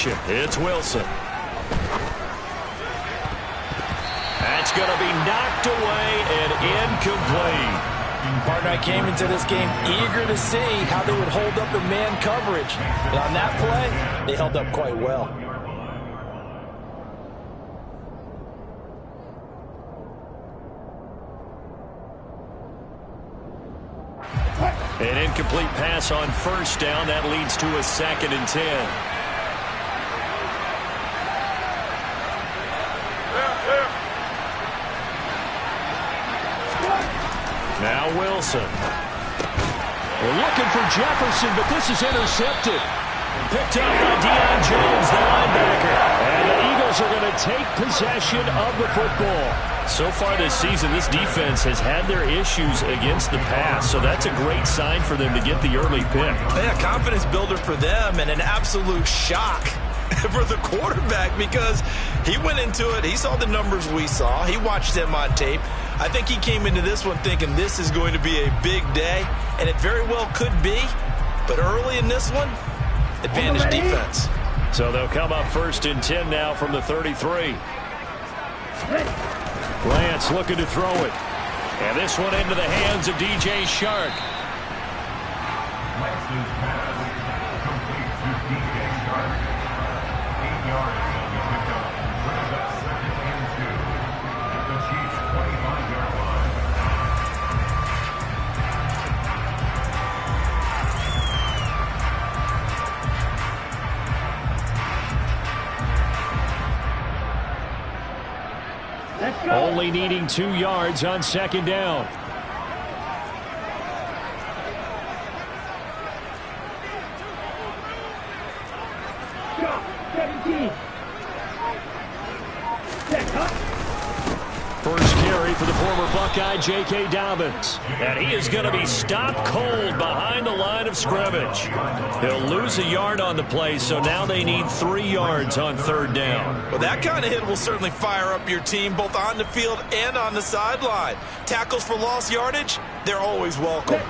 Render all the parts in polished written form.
possession. It's Wilson. That's going to be knocked away and incomplete. Partner, I came into this game eager to see how they would hold up in man coverage. And on that play, they held up quite well. An incomplete pass on first down. That leads to a 2nd and 10. Now Wilson. We're looking for Jefferson, but this is intercepted. Picked up by Deion Jones, the linebacker. And the Eagles are going to take possession of the football. So far this season, this defense has had their issues against the pass, so that's a great sign for them to get the early pick. Yeah, confidence builder for them and an absolute shock for the quarterback because he went into it. He saw the numbers we saw. He watched them on tape. I think he came into this one thinking this is going to be a big day, and it very well could be. But early in this one, advantage defense. So they'll come up 1st and 10 now from the 33. Lance looking to throw it. And this one into the hands of DJ Shark. Lance's pass complete to DJ Shark. 8 yards will be picked up. Brings up 2nd and 2 at the Chiefs' 25-yard line. Only needing 2 yards on 2nd down. First carry for the former Buckeye, J.K. Dobbins. And he is going to be stopped cold behind the line of scrimmage. He'll lose a yard on the play, so now they need 3 yards on 3rd down. Well, that kind of hit will certainly fire up your team both on the field and on the sideline. Tackles for lost yardage, they're always welcome.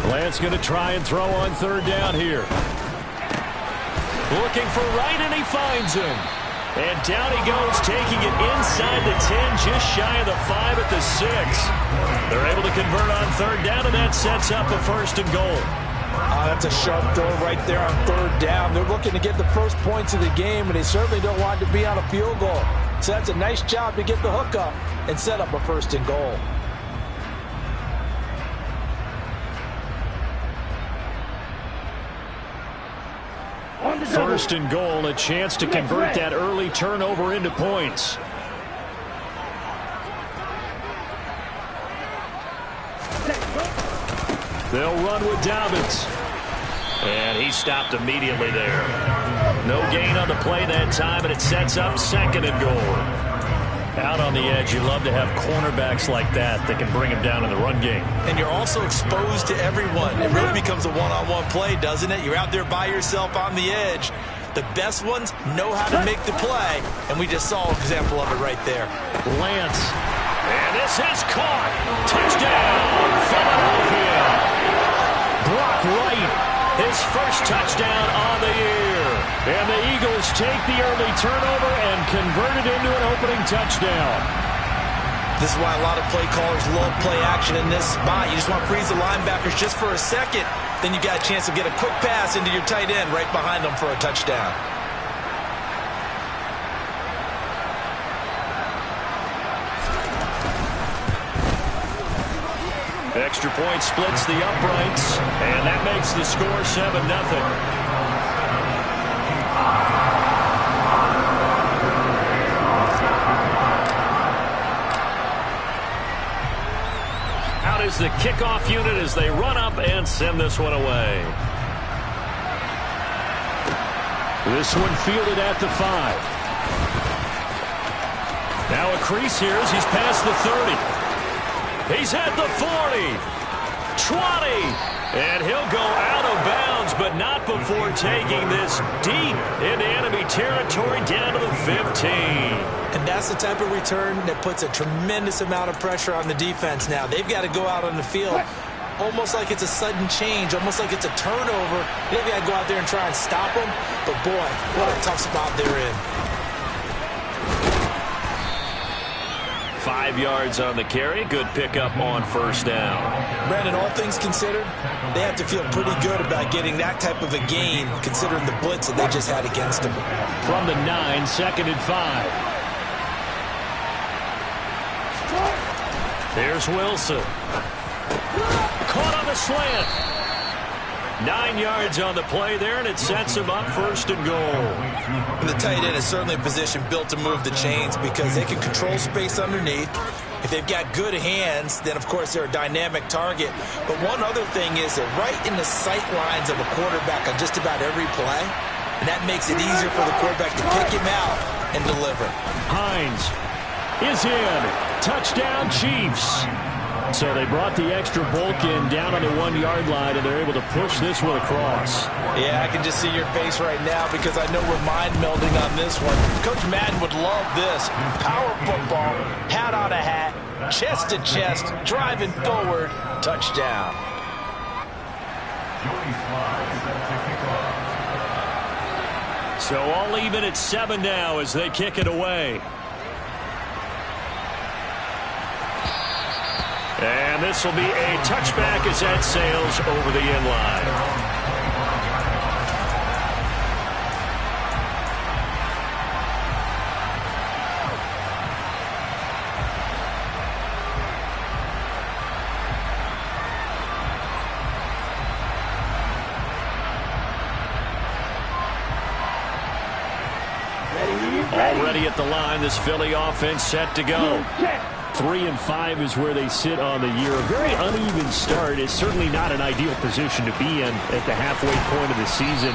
Lance going to try and throw on 3rd down here. Looking for right, and he finds him. And down he goes, taking it inside the 10, just shy of the 5 at the 6. They're able to convert on 3rd down, and that sets up a 1st and goal. That's a sharp throw right there on 3rd down. They're looking to get the first points of the game, and they certainly don't want to be on a field goal. So that's a nice job to get the hook up and set up a 1st and goal. First and goal, a chance to convert that early turnover into points. They'll run with Dobbins. And he stopped immediately there. No gain on the play that time, and it sets up 2nd and goal. Out on the edge, you love to have cornerbacks like that can bring him down in the run game. And you're also exposed to everyone. It really becomes a one-on-one play, doesn't it? You're out there by yourself on the edge. The best ones know how to make the play, and we just saw an example of it right there. Lance. And this is caught. Touchdown, Philadelphia. Brock Wright, his first touchdown on the year. And the Eagles take the early turnover and convert it into an opening touchdown. This is why a lot of play callers love play action in this spot. You just want to freeze the linebackers just for a second. Then you got a chance to get a quick pass into your tight end right behind them for a touchdown. Extra point splits the uprights, and that makes the score 7-0. Out is the kickoff unit as they run up and send this one away. This one fielded at the 5. Now a crease here as he's past the 30. He's at the 40, 20, and he'll go out of bounds but not before taking this deep into enemy territory down to the 15. And that's the type of return that puts a tremendous amount of pressure on the defense now. They've got to go out on the field almost like it's a sudden change, almost like it's a turnover. They've got to go out there and try and stop them. But, boy, what a tough spot they're in. 5 yards on the carry. Good pickup on first down. Brandon, all things considered, they have to feel pretty good about getting that type of a gain, considering the blitz that they just had against them. From the 9, 2nd and 5. There's Wilson. Caught on the slant. 9 yards on the play there, and it sets him up 1st and goal. The tight end is certainly a position built to move the chains because they can control space underneath. If they've got good hands, then, of course, they're a dynamic target. But one other thing is they're right in the sight lines of a quarterback on just about every play, and that makes it easier for the quarterback to pick him out and deliver. Hines is in. Touchdown, Chiefs. So they brought the extra bulk in down on the 1-yard line, and they're able to push this one across. Yeah, I can just see your face right now because I know we're mind melding on this one. Coach Madden would love this. Power football, hat on a hat, chest to chest, driving forward, touchdown. So all even at 7 now as they kick it away. And this will be a touchback as that sails over the end line. Already at the line, this Philly offense set to go. 3 and 5 is where they sit on the year. A very uneven start is certainly not an ideal position to be in at the halfway point of the season.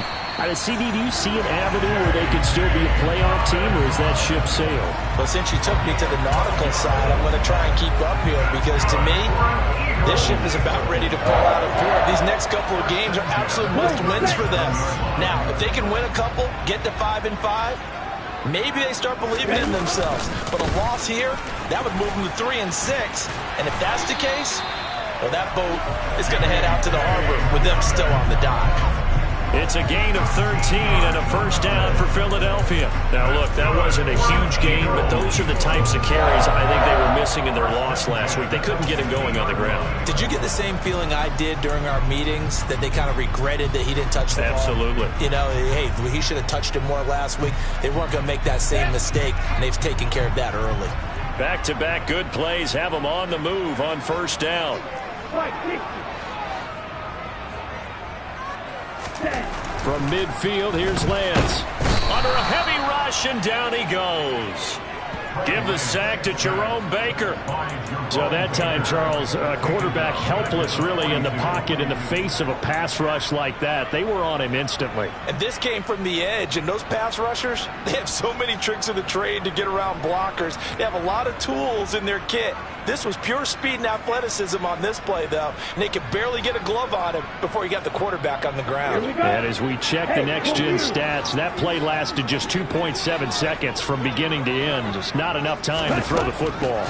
CD, do you see an avenue where they could still be a playoff team, or is that ship sailed? Well, since you took me to the nautical side, I'm going to try and keep up here because, to me, this ship is about ready to pull out of port. These next couple of games are absolute must-wins for them. Now, if they can win a couple, get to 5 and 5, maybe they start believing in themselves. But a loss here, that would move them to 3 and 6. And if that's the case, well, that boat is going to head out to the harbor with them still on the dock. It's a gain of 13 and a first down for Philadelphia. Now, look, that wasn't a huge gain, but those are the types of carries I think they were missing in their loss last week. They couldn't get him going on the ground. Did you get the same feeling I did during our meetings, that they kind of regretted that he didn't touch the ball? Absolutely. You know, hey, he should have touched it more last week. They weren't going to make that same mistake, and they've taken care of that early. Back-to-back good plays have them on the move on first down. From midfield, here's Lance. Under a heavy rush, and down he goes. Give the sack to Jerome Baker. So that time, Charles, quarterback helpless really in the pocket in the face of a pass rush like that. They were on him instantly. And this came from the edge, and those pass rushers, they have so many tricks of the trade to get around blockers. They have a lot of tools in their kit. This was pure speed and athleticism on this play, though, and they could barely get a glove on him before he got the quarterback on the ground. And as we check the next-gen stats, that play lasted just 2.7 seconds from beginning to end. Just not enough time to throw the football.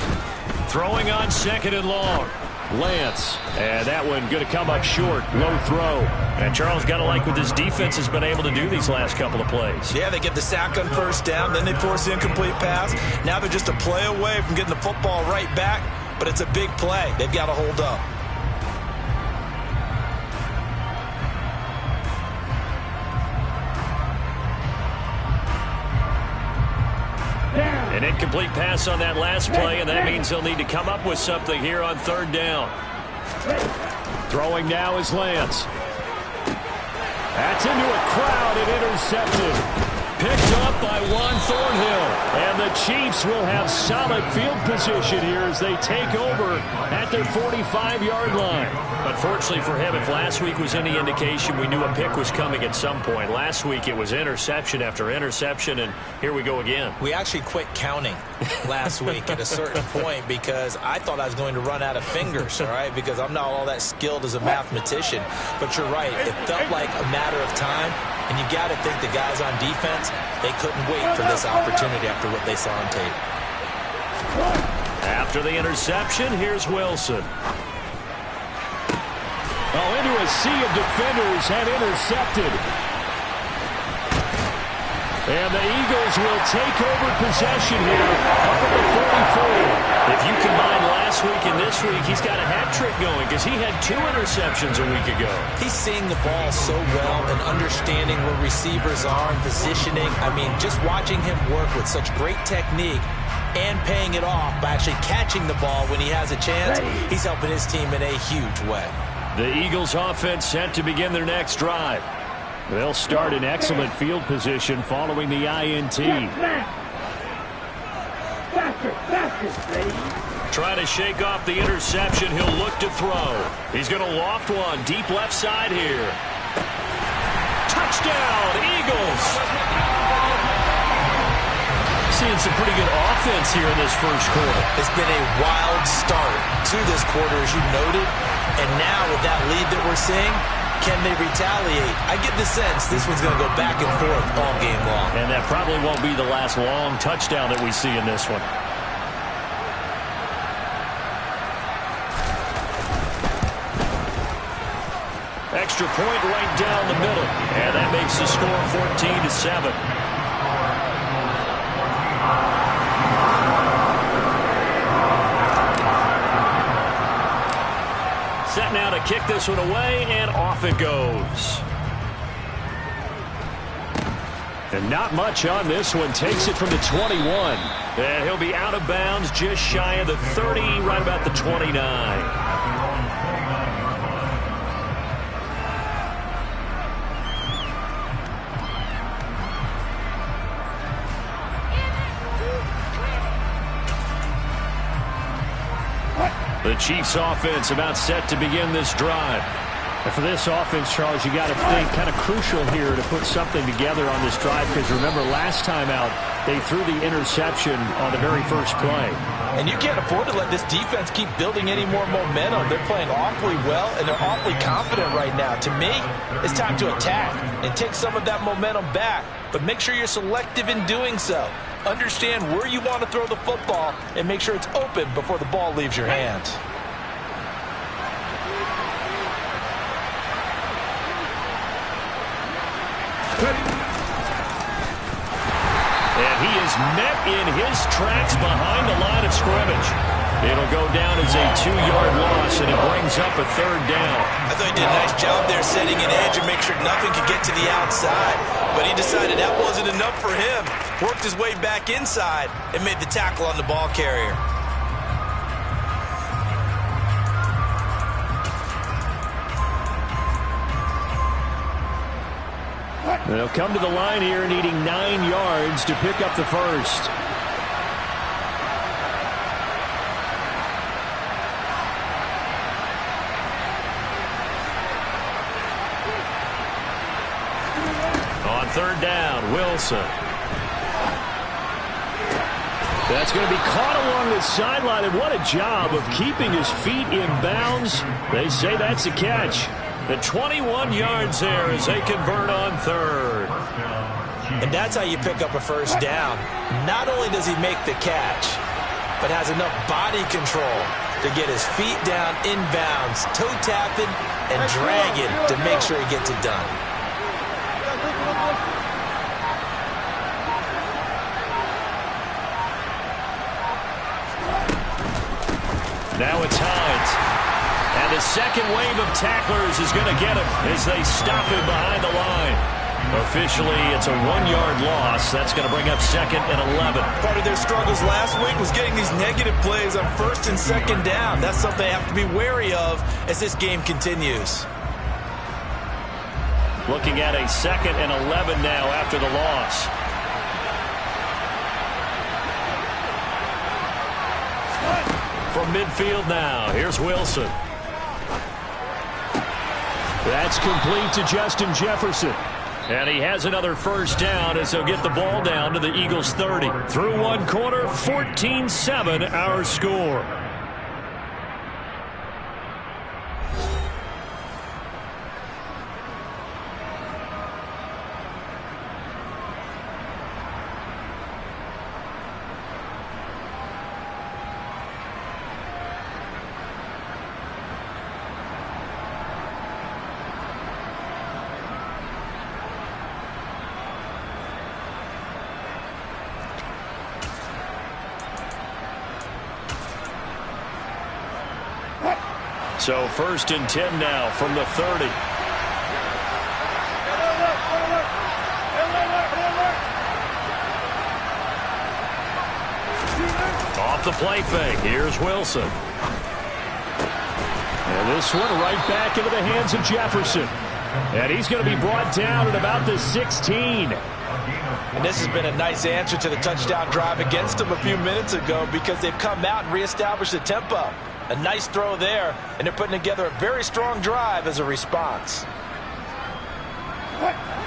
Throwing on 2nd and long. Lance, and that one going to come up short. Low throw. And Charles, got to like what this defense has been able to do these last couple of plays. Yeah, they get the sack on first down, then they force the incomplete pass. Now they're just a play away from getting the football right back, but it's a big play. They've got to hold up. An incomplete pass on that last play, and that means they'll need to come up with something here on 3rd down. Throwing now is Lance. That's into a crowd and intercepted. Picked up by Juan Thornhill. And the Chiefs will have solid field position here as they take over at their 45-yard line. Unfortunately for him, if last week was any indication, we knew a pick was coming at some point. Last week it was interception after interception, and here we go again. We actually quit counting last week at a certain point because I thought I was going to run out of fingers, all right, because I'm not all that skilled as a mathematician. But you're right. It felt like a matter of time. And you got to think the guys on defense, they couldn't wait for this opportunity after what they saw on tape. After the interception, here's Wilson. Oh, into a sea of defenders and intercepted. And the Eagles will take over possession here up at the 44. If you combine last week and this week, he's got a hat trick going because he had 2 interceptions a week ago. He's seeing the ball so well and understanding where receivers are and positioning. I mean, just watching him work with such great technique and paying it off by actually catching the ball when he has a chance, he's helping his team in a huge way. The Eagles offense set to begin their next drive. They'll start in excellent field position following the INT. Trying to shake off the interception. He'll look to throw. He's going to loft one deep left side here. Touchdown, Eagles! Seeing some pretty good offense here in this first quarter. It's been a wild start to this quarter, as you noted. And now with that lead that we're seeing, can they retaliate? I get the sense this one's going to go back and forth all game long. And that probably won't be the last long touchdown that we see in this one. Extra point right down the middle. And that makes the score 14-7. Set now to kick this one away, and off it goes. And not much on this one. Takes it from the 21. And he'll be out of bounds just shy of the 30, right about the 29. The Chiefs offense about set to begin this drive. And for this offense, Charles, you got to think kind of crucial here to put something together on this drive because remember last time out they threw the interception on the very first play. And you can't afford to let this defense keep building any more momentum. They're playing awfully well and they're awfully confident right now. To me, it's time to attack and take some of that momentum back. But make sure you're selective in doing so. Understand where you want to throw the football and make sure it's open before the ball leaves your hands. And he is met in his tracks behind the line of scrimmage. It'll go down as a 2-yard loss, and it brings up a 3rd down. I thought he did a nice job there setting an edge and make sure nothing could get to the outside. But he decided that wasn't enough for him. Worked his way back inside and made the tackle on the ball carrier. They'll come to the line here needing 9 yards to pick up the first. On 3rd down, Wilson. That's going to be caught along the sideline, and what a job of keeping his feet in bounds. They say that's a catch. The 21 yards there as they convert on 3rd. And that's how you pick up a first down. Not only does he make the catch, but has enough body control to get his feet down inbounds, toe tapping and dragging to make sure he gets it done. Now it's Hines. And the second wave of tacklers is going to get him as they stop him behind the line. Officially, it's a 1-yard loss. That's going to bring up 2nd and 11. Part of their struggles last week was getting these negative plays on 1st and 2nd down. That's something they have to be wary of as this game continues. Looking at a 2nd and 11 now after the loss. From midfield now, here's Wilson. That's complete to Justin Jefferson. And he has another first down as he'll get the ball down to the Eagles' 30. Through one quarter, 14-7 our score. So 1st and 10 now from the 30. Off the play fake. Here's Wilson. And this one right back into the hands of Jefferson. And he's going to be brought down at about the 16. And this has been a nice answer to the touchdown drive against them a few minutes ago because they've come out and reestablished the tempo. A nice throw there, and they're putting together a very strong drive as a response.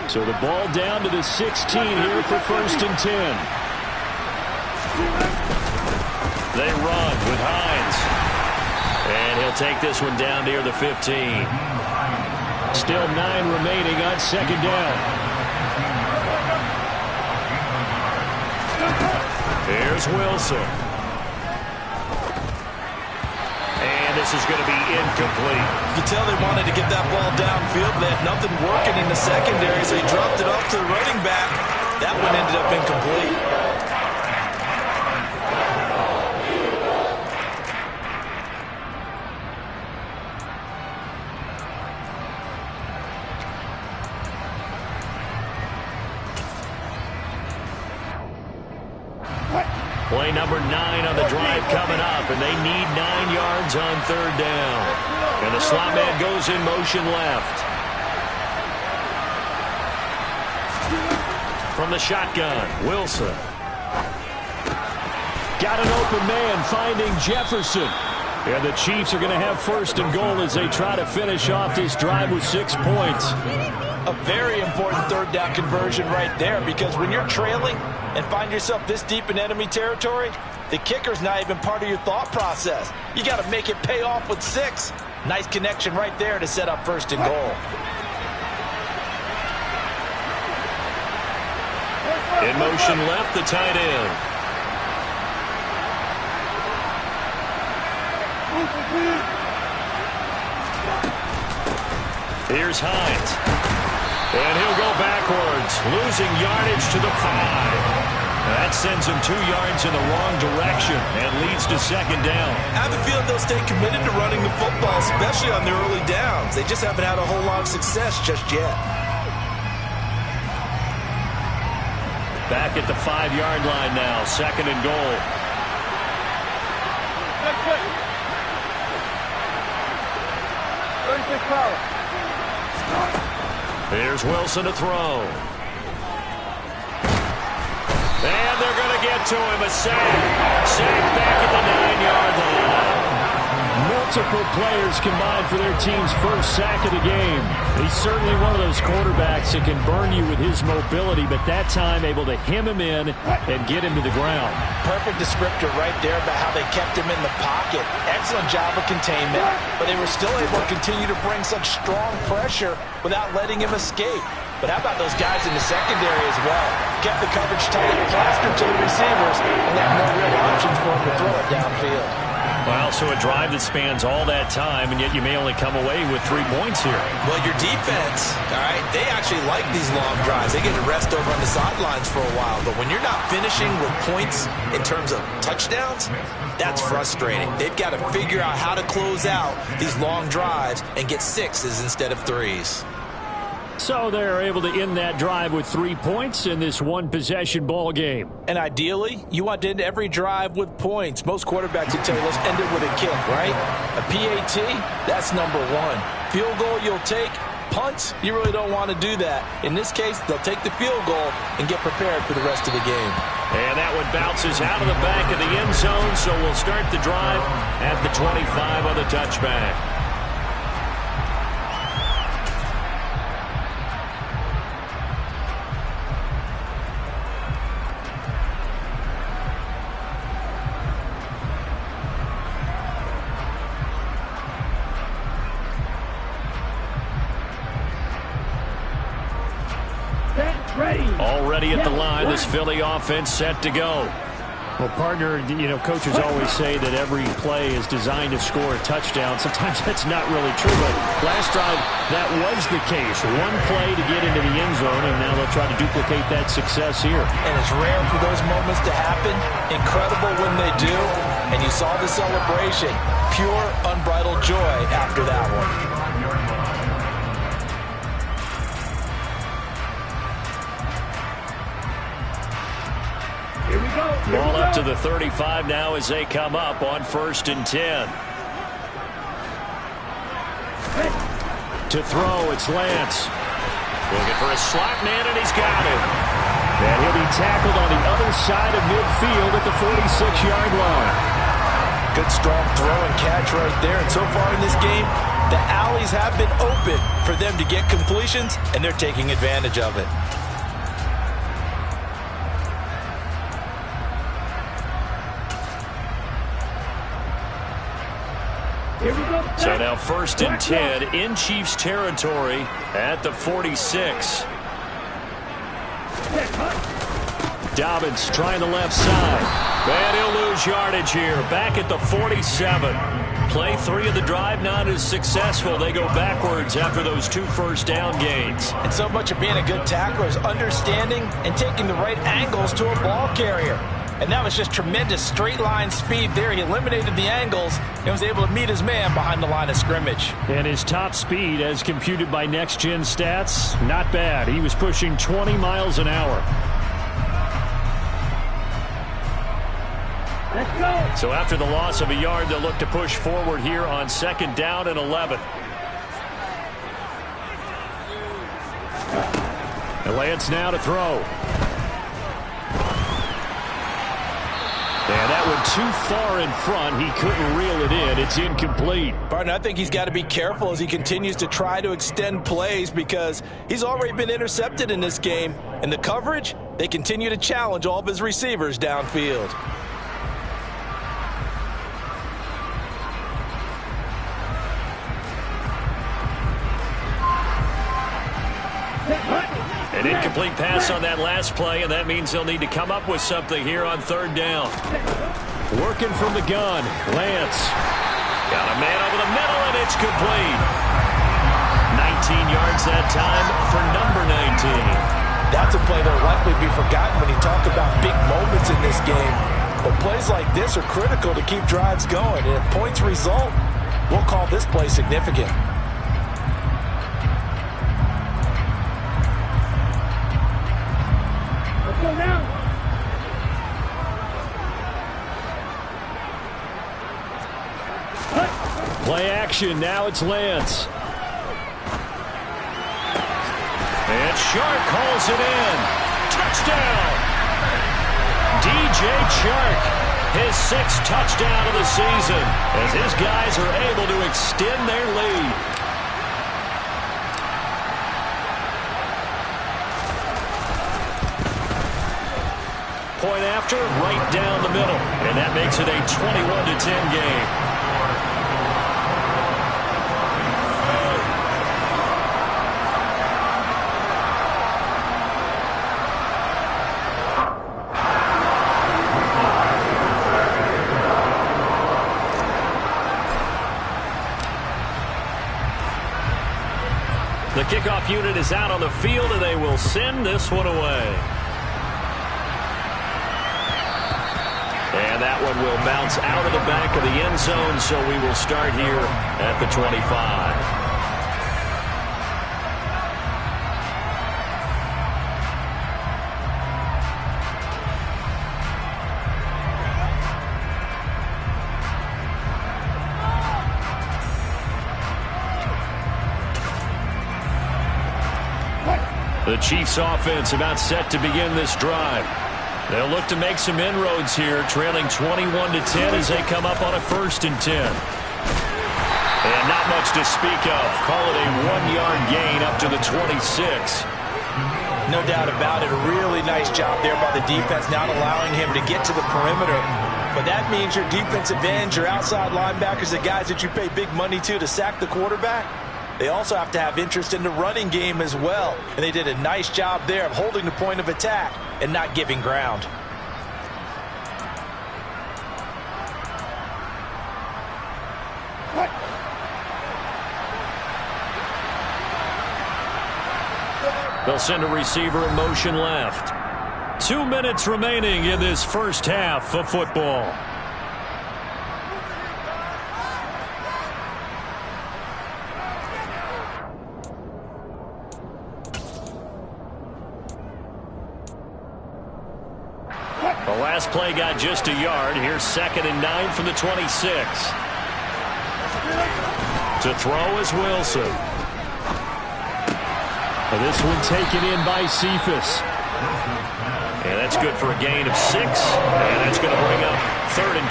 So the ball down to the 16 here for 1st and 10. They run with Hines. And he'll take this one down near the 15. Still 9 remaining on 2nd down. Here's Wilson. This is going to be incomplete. You can tell they wanted to get that ball downfield. They had nothing working in the secondary, so he dropped it off to the running back. That one ended up incomplete. Play number 9 on the drive coming up, and they need 9 yards on 3rd down. And the slot man goes in motion left. From the shotgun, Wilson. Got an open man finding Jefferson. And the Chiefs are going to have 1st and goal as they try to finish off this drive with 6 points. A very important 3rd down conversion right there, because when you're trailing and find yourself this deep in enemy territory, the kicker's not even part of your thought process. You got to make it pay off with 6. Nice connection right there to set up 1st and goal. In motion left, the tight end. Here's Hines. And he'll go backwards, losing yardage to the 5. That sends him 2 yards in the wrong direction and leads to 2nd down. I have a feeling they'll stay committed to running the football, especially on their early downs. They just haven't had a whole lot of success just yet. Back at the 5-yard line now, 2nd and goal. Here's Wilson to throw. And they're going to get to him. A sack. Sack back at the 9-yard line. Multiple players combined for their team's first sack of the game. He's certainly one of those quarterbacks that can burn you with his mobility, but that time able to hem him in and get him to the ground. Perfect descriptor right there about how they kept him in the pocket. Excellent job of containment, but they were still able to continue to bring such strong pressure without letting him escape. But how about those guys in the secondary as well? Kept the coverage tight, plastered to the receivers, and left no real options for him to throw it downfield. Well, so a drive that spans all that time, and yet you may only come away with 3 points here. Well, your defense, all right, they actually like these long drives. They get to rest over on the sidelines for a while. But when you're not finishing with points in terms of touchdowns, that's frustrating. They've got to figure out how to close out these long drives and get 6s instead of 3s. So they're able to end that drive with 3 points in this one-possession ball game. And ideally, you want to end every drive with points. Most quarterbacks will tell you, let's end it with a kick, right? A PAT, that's number 1. Field goal you'll take, punts, you really don't want to do that. In this case, they'll take the field goal and get prepared for the rest of the game. And that one bounces out of the back of the end zone, so we'll start the drive at the 25 on the touchback. Already at the line, this Philly offense set to go. Well, partner, coaches always say that every play is designed to score a touchdown. Sometimes that's not really true, but last drive, that was the case. One play to get into the end zone, and now they'll try to duplicate that success here. And it's rare for those moments to happen. Incredible when they do. And you saw the celebration. Pure, unbridled joy after that one. Ball up to the 35 now as they come up on 1st and 10. To throw, it's Lance. Looking for a slot man, and he's got it. And he'll be tackled on the other side of midfield at the 46-yard line. Good strong throw and catch right there. And so far in this game, the alleys have been open for them to get completions, and they're taking advantage of it. So now 1st and 10 in Chiefs territory at the 46. Dobbins trying the left side. And he'll lose yardage here. Back at the 47. Play 3 of the drive not as successful. They go backwards after those 2 first-down gains. And so much of being a good tackler is understanding and taking the right angles to a ball carrier. And that was just tremendous straight-line speed there. He eliminated the angles and was able to meet his man behind the line of scrimmage. And his top speed, as computed by Next Gen Stats, not bad. He was pushing 20 miles an hour. Let's go. So after the loss of a yard, they'll look to push forward here on 2nd down and 11. And Lance now to throw. And that one too far in front. He couldn't reel it in. It's incomplete. Barton, I think he's got to be careful as he continues to try to extend plays because he's already been intercepted in this game. And the coverage, they continue to challenge all of his receivers downfield. An incomplete pass on that last play, and that means they'll need to come up with something here on 3rd down. Working from the gun, Lance. Got a man over the middle, and it's complete. 19 yards that time for number 19. That's a play that will likely be forgotten when you talk about big moments in this game. But plays like this are critical to keep drives going. And if points result, we'll call this play significant. Go now. Play action. Now it's Lance. And Chark calls it in. Touchdown. DJ Chark, his 6th touchdown of the season as his guys are able to extend their lead. Point after, right down the middle. And that makes it a 21-10 game. The kickoff unit is out on the field, and they will send this one away. And that one will bounce out of the back of the end zone, so we will start here at the 25. The Chiefs offense about set to begin this drive. They'll look to make some inroads here, trailing 21-10 as they come up on a 1st and 10. And not much to speak of. Call it a 1-yard gain up to the 26. No doubt about it. A really nice job there by the defense, not allowing him to get to the perimeter. But that means your defensive ends, your outside linebackers, the guys that you pay big money to sack the quarterback, they also have to have interest in the running game as well. And they did a nice job there of holding the point of attack and not giving ground. They'll send a receiver in motion left. 2 minutes remaining in this first half of football. The last play got just a yard. Here's 2nd and 9 from the 26. To throw is Wilson. This one taken in by Cephas. And that's good for a gain of 6. And that's going to bring up 3rd and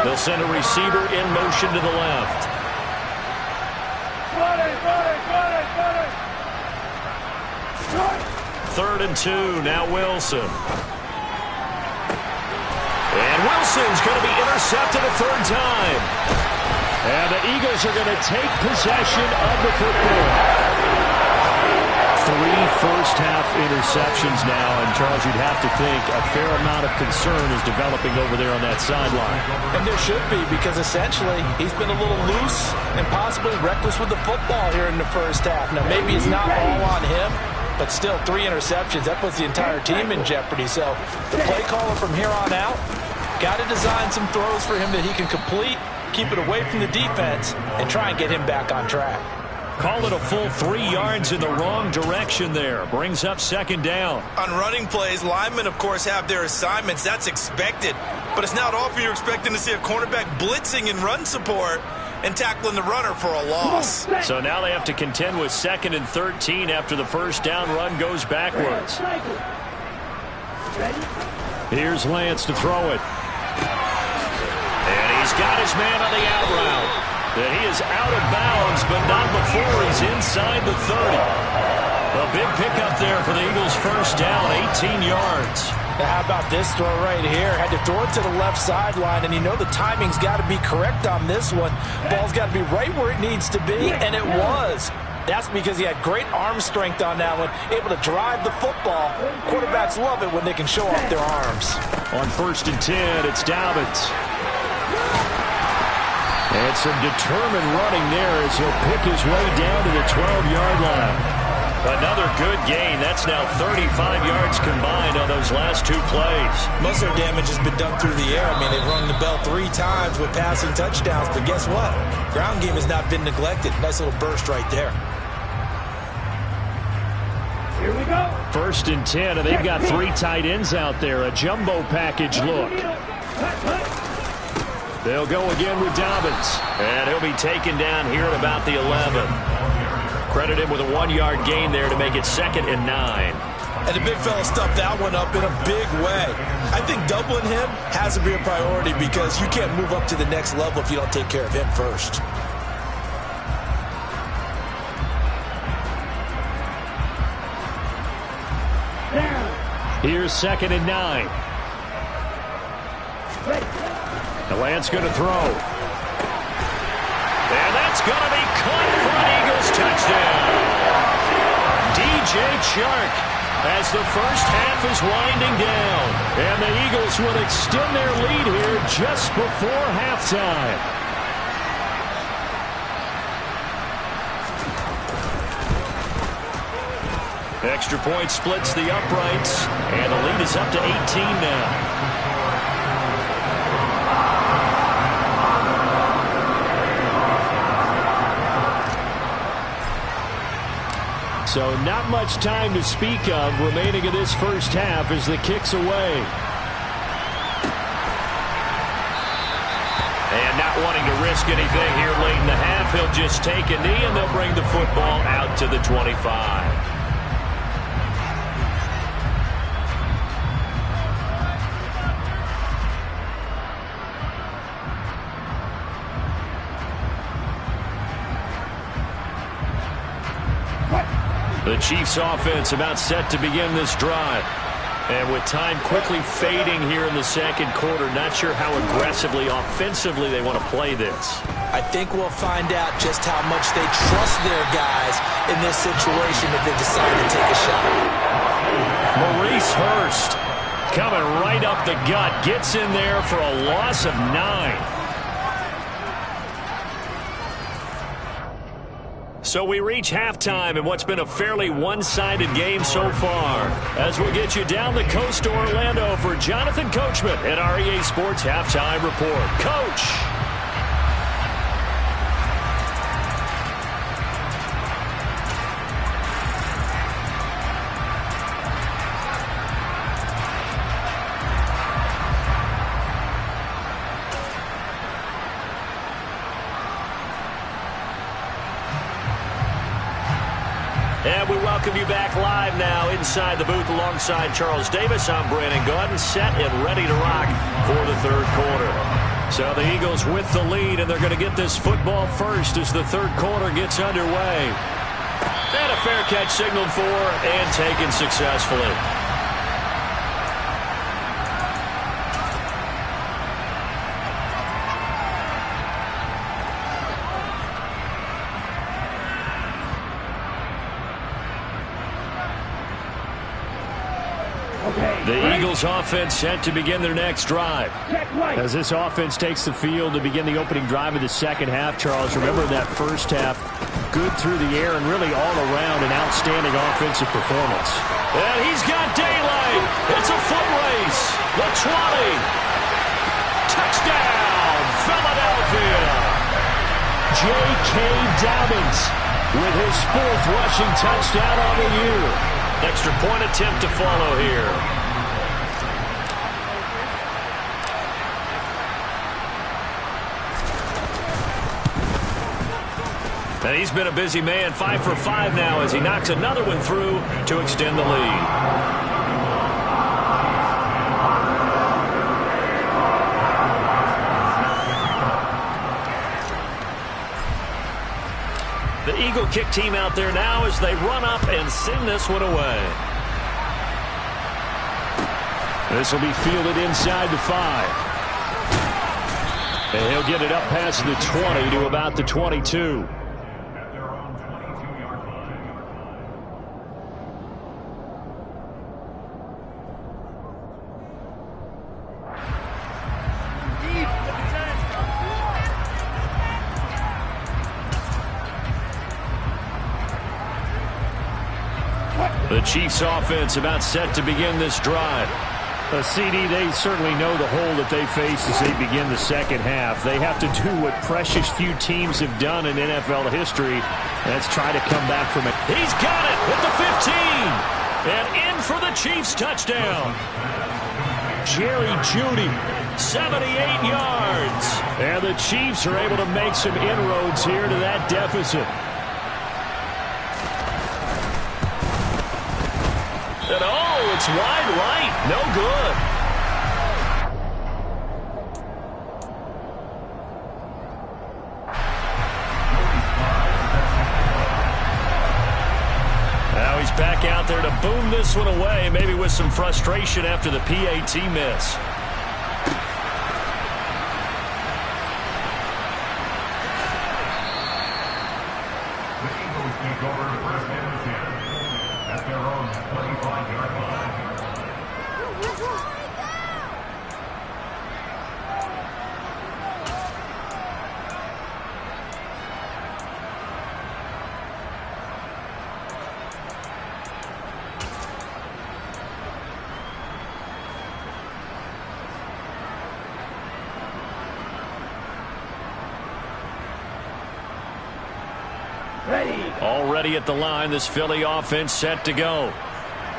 2. They'll send a receiver in motion to the left. Third and 2, now Wilson. And Wilson's going to be intercepted a 3rd time. And the Eagles are going to take possession of the football. 3 first-half interceptions now, and Charles, you'd have to think a fair amount of concern is developing over there on that sideline. And there should be, because essentially he's been a little loose and possibly reckless with the football here in the first half. Now, maybe it's not all on him, but still 3 interceptions. That puts the entire team in jeopardy. So the play caller from here on out got to design some throws for him that he can complete, keep it away from the defense, and try and get him back on track. Call it a full 3 yards in the wrong direction there. Brings up 2nd down. On running plays, linemen, of course, have their assignments. That's expected. But it's not often you're expecting to see a cornerback blitzing in run support and tackling the runner for a loss. So now they have to contend with 2nd and 13 after the first down run goes backwards. Here's Lance to throw it. And he's got his man on the out route. And he is out of bounds, but not before he's inside the 30. A big pickup there for the Eagles' first down, 18 yards. Now how about this throw right here? Had to throw it to the left sideline, and you know the timing's got to be correct on this one. Ball's got to be right where it needs to be, and it was. That's because he had great arm strength on that one, able to drive the football. Quarterbacks love it when they can show off their arms. On 1st and 10, it's Dobbins. And some determined running there as he'll pick his way down to the 12-yard line. Another good gain. That's now 35 yards combined on those last 2 plays. Most of their damage has been done through the air. I mean, they've rung the bell 3 times with passing touchdowns, but guess what? Ground game has not been neglected. Nice little burst right there. Here we go. 1st and 10, and they've got 3 tight ends out there. A jumbo package look. They'll go again with Dobbins. And he'll be taken down here at about the 11. Credit him with a 1-yard gain there to make it 2nd and 9. And the big fella stuffed that one up in a big way. I think doubling him has to be a priority because you can't move up to the next level if you don't take care of him first. Here's 2nd and 9. The Lance going to throw. And that's going to be caught for an Eagles touchdown. DJ Chark as the first half is winding down. And the Eagles will extend their lead here just before halftime. Extra point splits the uprights, and the lead is up to 18 now. So not much time to speak of remaining in this first half as the kick's away. And not wanting to risk risk anything here late in the half. He'll just take a knee, and they'll bring the football out to the 25. The Chiefs offense about set to begin this drive. And with time quickly fading here in the second quarter, not sure how aggressively, offensively they want to play this. I think we'll find out just how much they trust their guys in this situation if they decide to take a shot. Maurice Hurst coming right up the gut, gets in there for a loss of 9. So we reach halftime in what's been a fairly one-sided game so far. As we'll get you down the coast to Orlando for Jonathan Coachman at our EA Sports Halftime Report. Coach! And we welcome you back live now inside the booth alongside Charles Davis. I'm Brandon Gaudin, set and ready to rock for the third quarter. So the Eagles with the lead, and they're going to get this football first as the third quarter gets underway. And a fair catch signaled for and taken successfully. The Eagles offense set to begin their next drive. As this offense takes the field to begin the opening drive of the second half, Charles, remember that first half, good through the air and really all around an outstanding offensive performance. And he's got daylight. It's a foot race. The 20. Touchdown, Philadelphia. J.K. Dobbins with his 4th rushing touchdown on the year. Extra point attempt to follow here. And he's been a busy man, 5 for 5 now as he knocks another one through to extend the lead. The Eagle kick team out there now as they run up and send this one away. This will be fielded inside the 5. And he'll get it up past the 20 to about the 22. At their own 22-yard line. The Chiefs offense about set to begin this drive. CD, they certainly know the hole that they face as they begin the second half. They have to do what precious few teams have done in NFL history. Let's try to come back from it. He's got it at the 15. And in for the Chiefs touchdown. Jerry Jeudy, 78 yards. And the Chiefs are able to make some inroads here to that deficit. And oh, it's wide right. No good. Now he's back out there to boom this one away, maybe with some frustration after the PAT miss. The Eagles take over first and 10 at their own 25-yard line. Already at the line, this Philly offense set to go.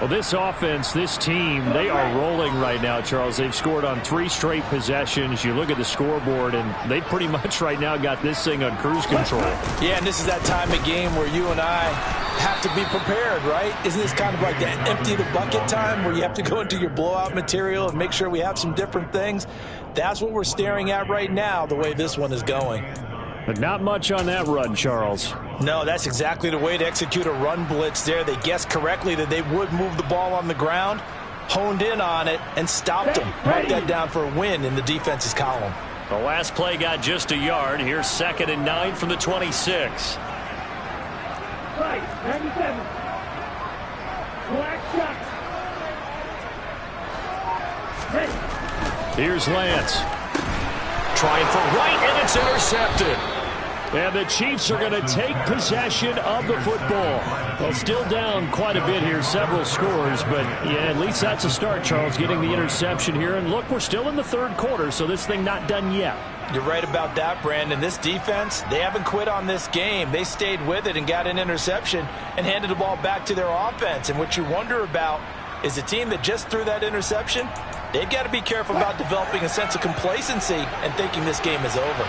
Well, this offense, this team, they are rolling right now, Charles. They've scored on 3 straight possessions. You look at the scoreboard, and they pretty much right now got this thing on cruise control. Yeah, and this is that time of game where you and I have to be prepared, right? Isn't this kind of like that empty the bucket time where you have to go into your blowout material and make sure we have some different things? That's what we're staring at right now, the way this one is going. But not much on that run, Charles. No, that's exactly the way to execute a run blitz there. They guessed correctly that they would move the ball on the ground, honed in on it, and stopped them. Marked that down for a win in the defense's column. The last play got just a yard. Here's 2nd and 9 from the 26. Right, 97. Black shot. Ready. Here's Lance. Trying for right, and it's intercepted. And the Chiefs are going to take possession of the football. Well, still down quite a bit here, several scores, but yeah, at least that's a start, Charles, getting the interception here. And look, we're still in the 3rd quarter, so this thing not done yet. You're right about that, Brandon. This defense, they haven't quit on this game. They stayed with it and got an interception and handed the ball back to their offense. And what you wonder about is the team that just threw that interception, they've got to be careful about developing a sense of complacency and thinking this game is over.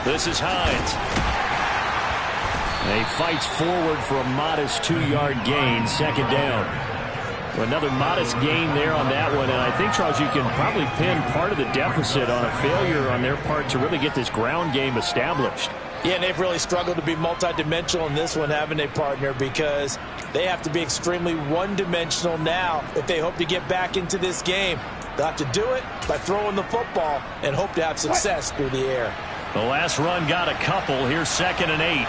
This is Hines. And he fights forward for a modest 2-yard gain, 2nd down. Another modest gain there on that one, and I think, Charles, you can probably pin part of the deficit on a failure on their part to really get this ground game established. Yeah, and they've really struggled to be multidimensional in this one, haven't they, partner? Because they have to be extremely one-dimensional now if they hope to get back into this game. They'll have to do it by throwing the football and hope to have success through the air. The last run got a couple. Here's 2nd and 8.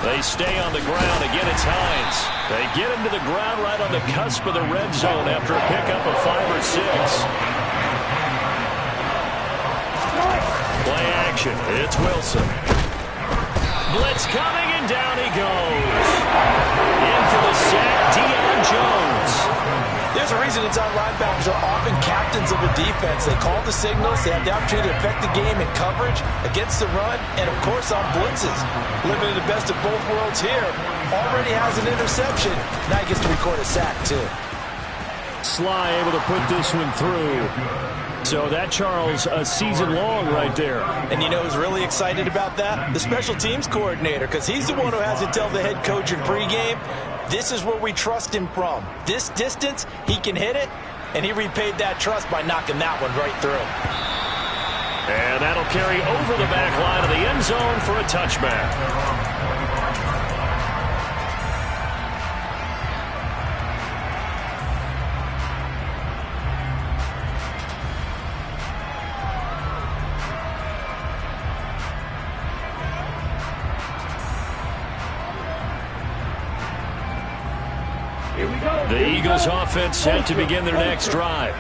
They stay on the ground. Again, it's Hines. They get him to the ground right on the cusp of the red zone after a pickup of 5 or 6. Play action. It's Wilson. Blitz coming, and down he goes. In for the sack, Jones. There's a reason inside linebackers are often captains of a defense. They call the signals. They have the opportunity to affect the game in coverage, against the run, and, of course, on blitzes. Living in the best of both worlds here. Already has an interception. Now he gets to record a sack, too. Sly able to put this one through. So that, Charles, a season long right there. And you know who's really excited about that? The special teams coordinator, because he's the one who has to tell the head coach in pregame, this is where we trust him from. This distance, he can hit it, and he repaid that trust by knocking that one right through. And that'll carry over the back line of the end zone for a touchback. The Eagles offense set to begin their next drive.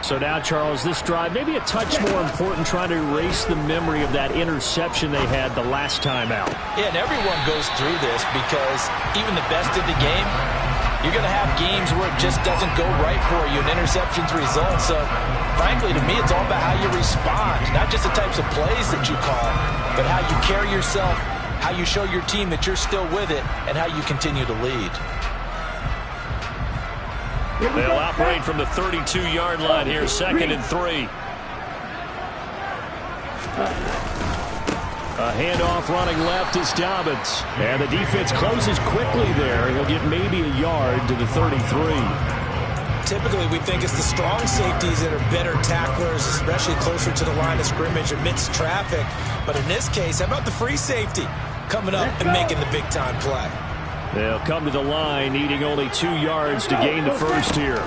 So now, Charles, this drive maybe a touch more important, trying to erase the memory of that interception they had the last time out. Yeah, and everyone goes through this because even the best of the game, you're going to have games where it just doesn't go right for you, and interceptions result. So, frankly, to me, it's all about how you respond, not just the types of plays that you call, but how you carry yourself, how you show your team that you're still with it, and how you continue to lead. They'll operate from the 32-yard line here, 2nd and 3. A handoff running left is Dobbins. And the defense closes quickly there. He'll get maybe a yard to the 33. Typically, we think it's the strong safeties that are better tacklers, especially closer to the line of scrimmage amidst traffic. But in this case, how about the free safety coming up and making the big-time play? They'll come to the line, needing only 2 yards to gain the first here.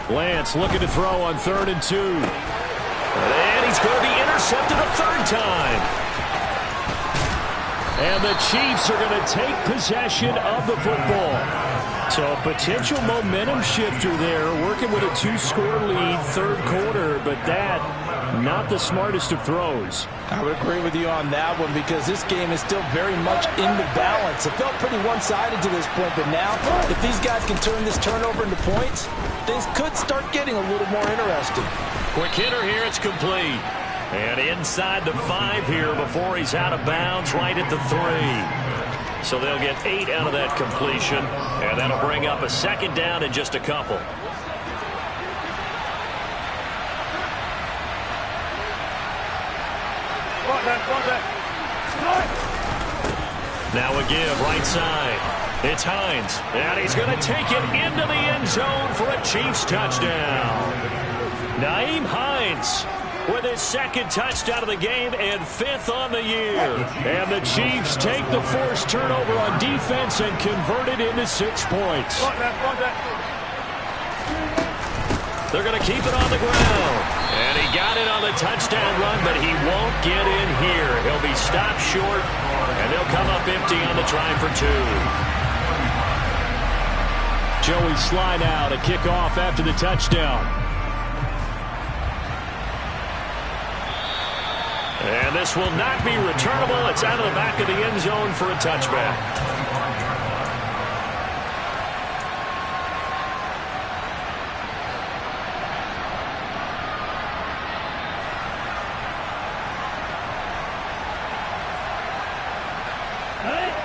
Lance looking to throw on 3rd and 2. And he's going to be intercepted a 3rd time. And the Chiefs are going to take possession of the football. So a potential momentum shifter there, working with a 2-score lead, third quarter, but that, not the smartest of throws. I would agree with you on that one because this game is still very much in the balance. It felt pretty one-sided to this point, but now if these guys can turn this turnover into points, things could start getting a little more interesting. Quick hitter here, it's complete. And inside the 5 here before he's out of bounds, right at the 3. So they'll get 8 out of that completion, and that'll bring up a second down in just a couple. Now a give, right side. It's Hines, and he's going to take it into the end zone for a Chiefs touchdown. Nyheim Hines with his second touchdown of the game and 5th on the year. And the Chiefs take the forced turnover on defense and convert it into 6 points. They're going to keep it on the ground. And he got it on the touchdown run, but he won't get in here. He'll be stopped short, and they'll come up empty on the try for 2. Joey slide out, a kickoff after the touchdown. And this will not be returnable. It's out of the back of the end zone for a touchback.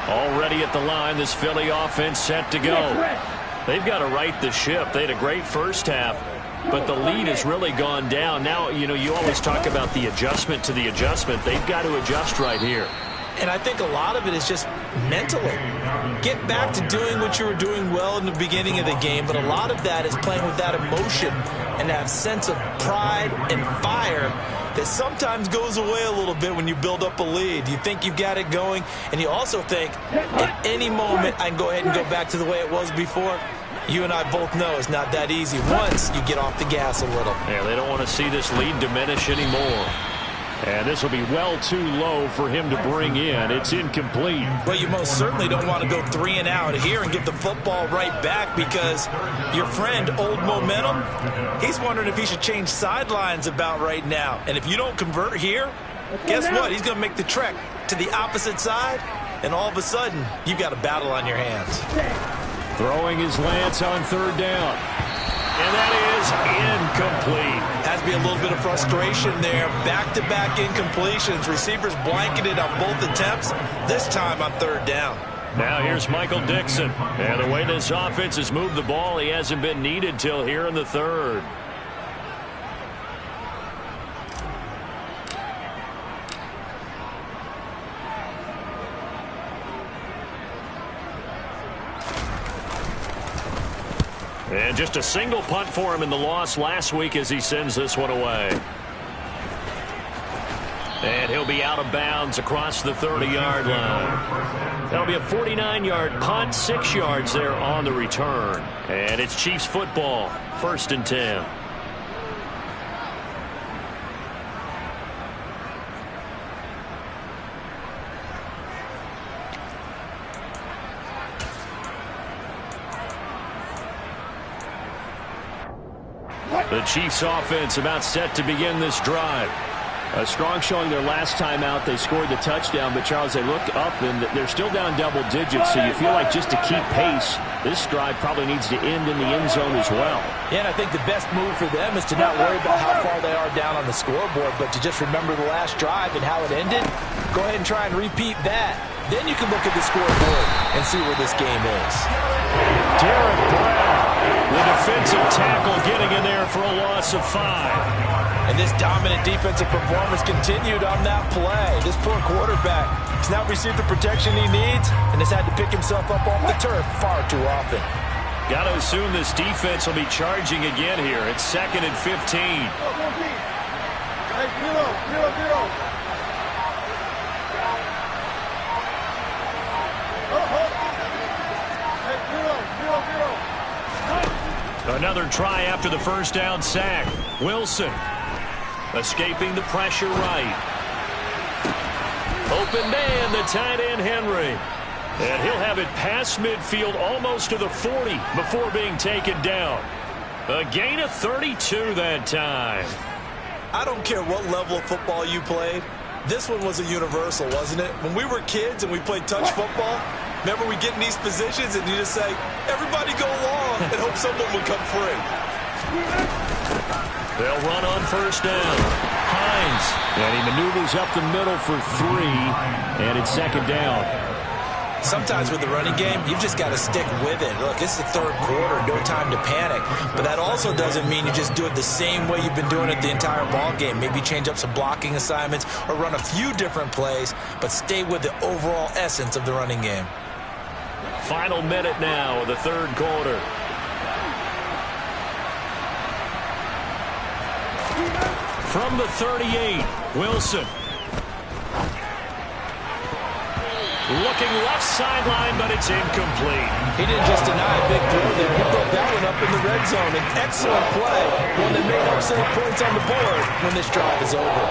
Already at the line, this Philly offense set to go. They've got to right the ship. They had a great first half, but the lead has really gone down. Now, you know, you always talk about the adjustment to the adjustment. They've got to adjust right here. And I think a lot of it is just mentally. Get back to doing what you were doing well in the beginning of the game, but a lot of that is playing with that emotion and that sense of pride and fire that sometimes goes away a little bit when you build up a lead. You think you've got it going, and you also think at any moment I can go ahead and go back to the way it was before. You and I both know it's not that easy once you get off the gas a little. Yeah, they don't want to see this lead diminish anymore. And this will be well too low for him to bring in. It's incomplete. But you most certainly don't want to go 3 and out here and get the football right back because your friend, Old Momentum, he's wondering if he should change sidelines about right now. And if you don't convert here, guess what? He's going to make the trek to the opposite side, and all of a sudden, you've got a battle on your hands. Throwing his Lance on 3rd down. And that is incomplete. Has to be a little bit of frustration there. Back-to-back incompletions. Receivers blanketed on both attempts, this time on 3rd down. Now here's Michael Dixon. And the way this offense has moved the ball, he hasn't been needed till here in the 3rd. And just a single punt for him in the loss last week as he sends this one away. And he'll be out of bounds across the 30-yard line. That'll be a 49-yard punt, 6 yards there on the return. And it's Chiefs football, 1st and 10. The Chiefs offense about set to begin this drive. A strong showing their last time out. They scored the touchdown, but Charles, they looked up and they're still down double digits, so you feel like just to keep pace, this drive probably needs to end in the end zone as well. Yeah, and I think the best move for them is to not worry about how far they are down on the scoreboard, but to just remember the last drive and how it ended. Go ahead and try and repeat that. Then you can look at the scoreboard and see where this game is. Derek Brown, the defensive tackle, getting in there for a loss of 5. And this dominant defensive performance continued on that play. This poor quarterback has not received the protection he needs and has had to pick himself up off the turf far too often. Got to assume this defense will be charging again here. It's 2nd and 15. Another try after the first down sack. Wilson escaping the pressure right. Open man, the tight end Henry. And he'll have it past midfield almost to the 40 before being taken down. A gain of 32 that time. I don't care what level of football you played. This one was a universal, wasn't it? When we were kids and we played touch football, remember we get in these positions and you just say, everybody go long and hope someone would come free. They'll run on first down. Hines. And he maneuvers up the middle for 3. And it's second down. Sometimes with the running game, you've just got to stick with it. Look, it's the third quarter, no time to panic. But that also doesn't mean you just do it the same way you've been doing it the entire ball game. Maybe change up some blocking assignments or run a few different plays, but stay with the overall essence of the running game. Final minute now of the third quarter. From the 38, Wilson. Looking left sideline, but it's incomplete. He didn't just deny a big throw there. He broke that one up in the red zone. An excellent play, one that may help save points on the board when this drive is over.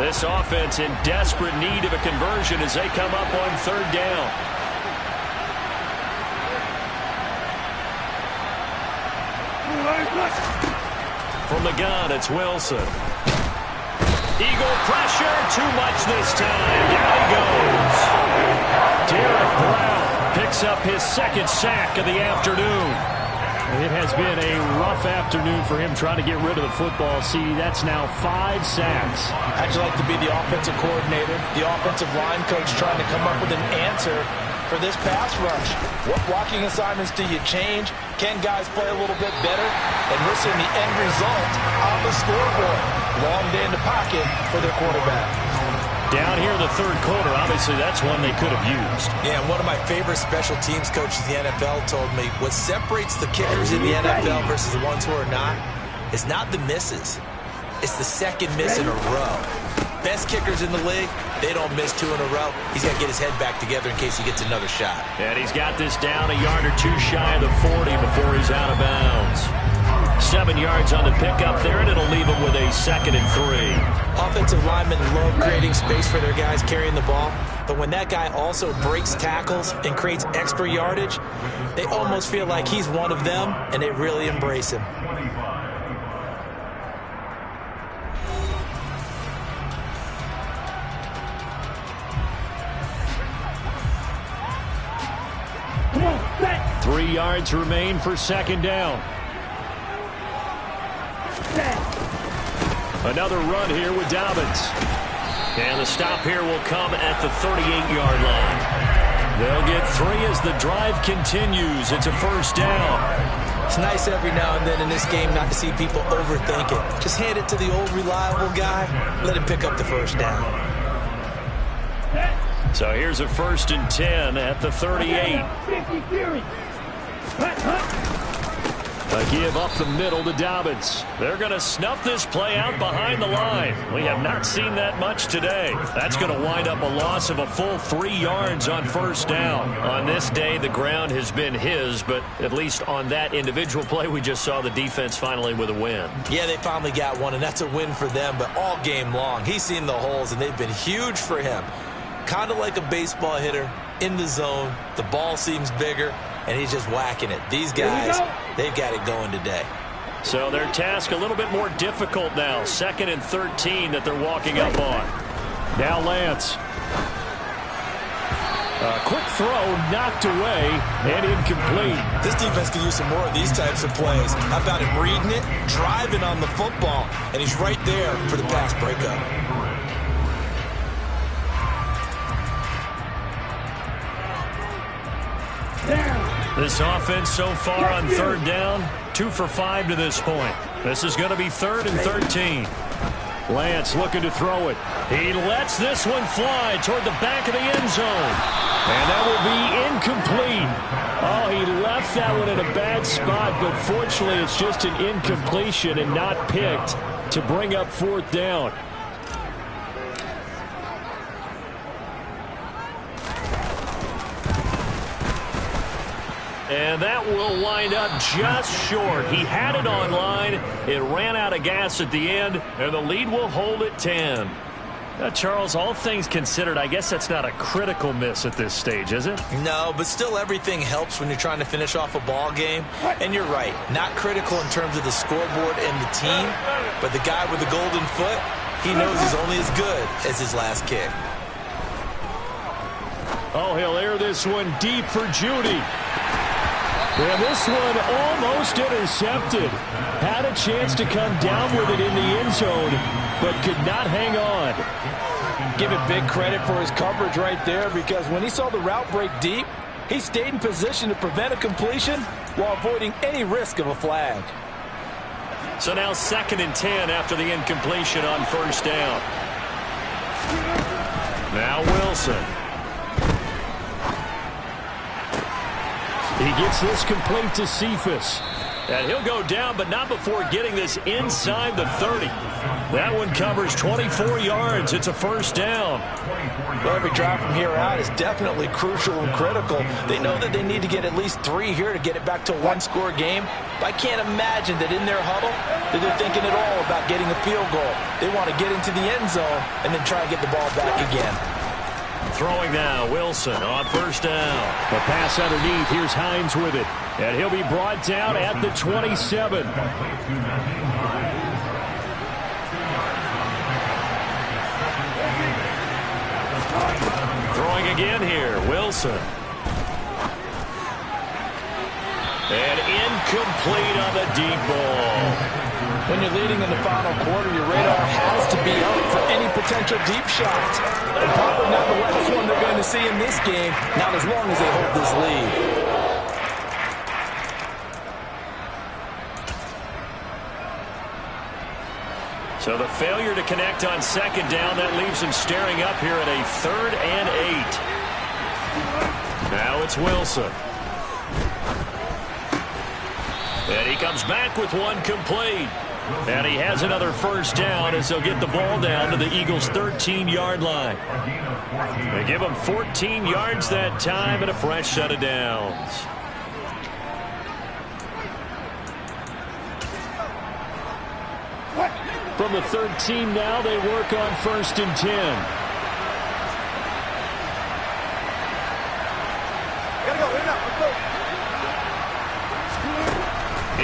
This offense in desperate need of a conversion as they come up on third down. From the gun, it's Wilson. Eagle pressure, too much this time. Down he goes. Derek Brown picks up his second sack of the afternoon. It has been a rough afternoon for him trying to get rid of the football. See, that's now 5 sacks. How'd you like to be the offensive coordinator, the offensive line coach trying to come up with an answer for this pass rush? What blocking assignments do you change? Can guys play a little bit better? And we're seeing the end result on the scoreboard. Long day in the pocket for their quarterback. Down here in the third quarter, obviously that's one they could have used. Yeah, one of my favorite special teams coaches in the NFL told me what separates the kickers in the NFL versus the ones who are not is not the misses. It's the second miss in a row. Best kickers in the league, they don't miss 2 in a row. He's got to get his head back together in case he gets another shot. And he's got this down a yard or 2 shy of the 40 before he's out of bounds. 7 yards on the pickup there, and it'll leave him with a 2nd and 3. Offensive linemen love creating space for their guys carrying the ball, but when that guy also breaks tackles and creates extra yardage, they almost feel like he's one of them, and they really embrace him. Come on, set. 3 yards remain for second down. Another run here with Dobbins. And the stop here will come at the 38-yard line. They'll get 3 as the drive continues. It's a first down. It's nice every now and then in this game not to see people overthink it. Just hand it to the old reliable guy. Let him pick up the first down. So here's a 1st and 10 at the 38. 50 Fury. A give up the middle to Dobbins. They're going to snuff this play out behind the line. We have not seen that much today. That's going to wind up a loss of a full 3 yards on first down. On this day, the ground has been his, but at least on that individual play, we just saw the defense finally with a win. Yeah, they finally got one, and that's a win for them, but all game long, he's seen the holes, and they've been huge for him. Kind of like a baseball hitter in the zone. The ball seems bigger, and he's just whacking it. These guys, they've got it going today. So their task a little bit more difficult now. 2nd and 13 that they're walking up on. Now Lance. A quick throw knocked away and incomplete. This defense can use some more of these types of plays. How about him reading it, driving on the football, and he's right there for the pass breakup. This offense so far on third down, 2 for 5 to this point. This is going to be 3rd and 13. Lance looking to throw it. He lets this one fly toward the back of the end zone. And that will be incomplete. Oh, he left that one in a bad spot, but fortunately it's just an incompletion and not picked to bring up 4th down. And that will wind up just short. He had it on line. It ran out of gas at the end, and the lead will hold at 10. Now, Charles, all things considered, I guess that's not a critical miss at this stage, is it? No, but still everything helps when you're trying to finish off a ball game. And you're right, not critical in terms of the scoreboard and the team, but the guy with the golden foot, he knows he's only as good as his last kick. Oh, he'll air this one deep for Judy. And this one almost intercepted. Had a chance to come down with it in the end zone, but could not hang on. Give it big credit for his coverage right there, because when he saw the route break deep, he stayed in position to prevent a completion while avoiding any risk of a flag. So now 2nd and 10 after the incompletion on first down. Now Wilson. He gets this complete to Cephas. And he'll go down, but not before getting this inside the 30. That one covers 24 yards. It's a first down. Well, every drive from here out is definitely crucial and critical. They know that they need to get at least 3 here to get it back to a one-score game. But I can't imagine that in their huddle that they're thinking at all about getting a field goal. They want to get into the end zone and then try to get the ball back again. Throwing now, Wilson on first down. The pass underneath. Here's Hines with it. And he'll be brought down at the 27. Throwing again here, Wilson. And incomplete on the deep ball. When you're leading in the final quarter, your radar has to be up for any potential deep shots. And probably not the last one they're going to see in this game, not as long as they hold this lead. So the failure to connect on second down, that leaves him staring up here at a 3rd and 8. Now it's Wilson. And he comes back with one complete. And he has another first down as they'll get the ball down to the Eagles' 13-yard line. They give him 14 yards that time and a fresh set of downs. From the 13 now, they work on 1st and 10.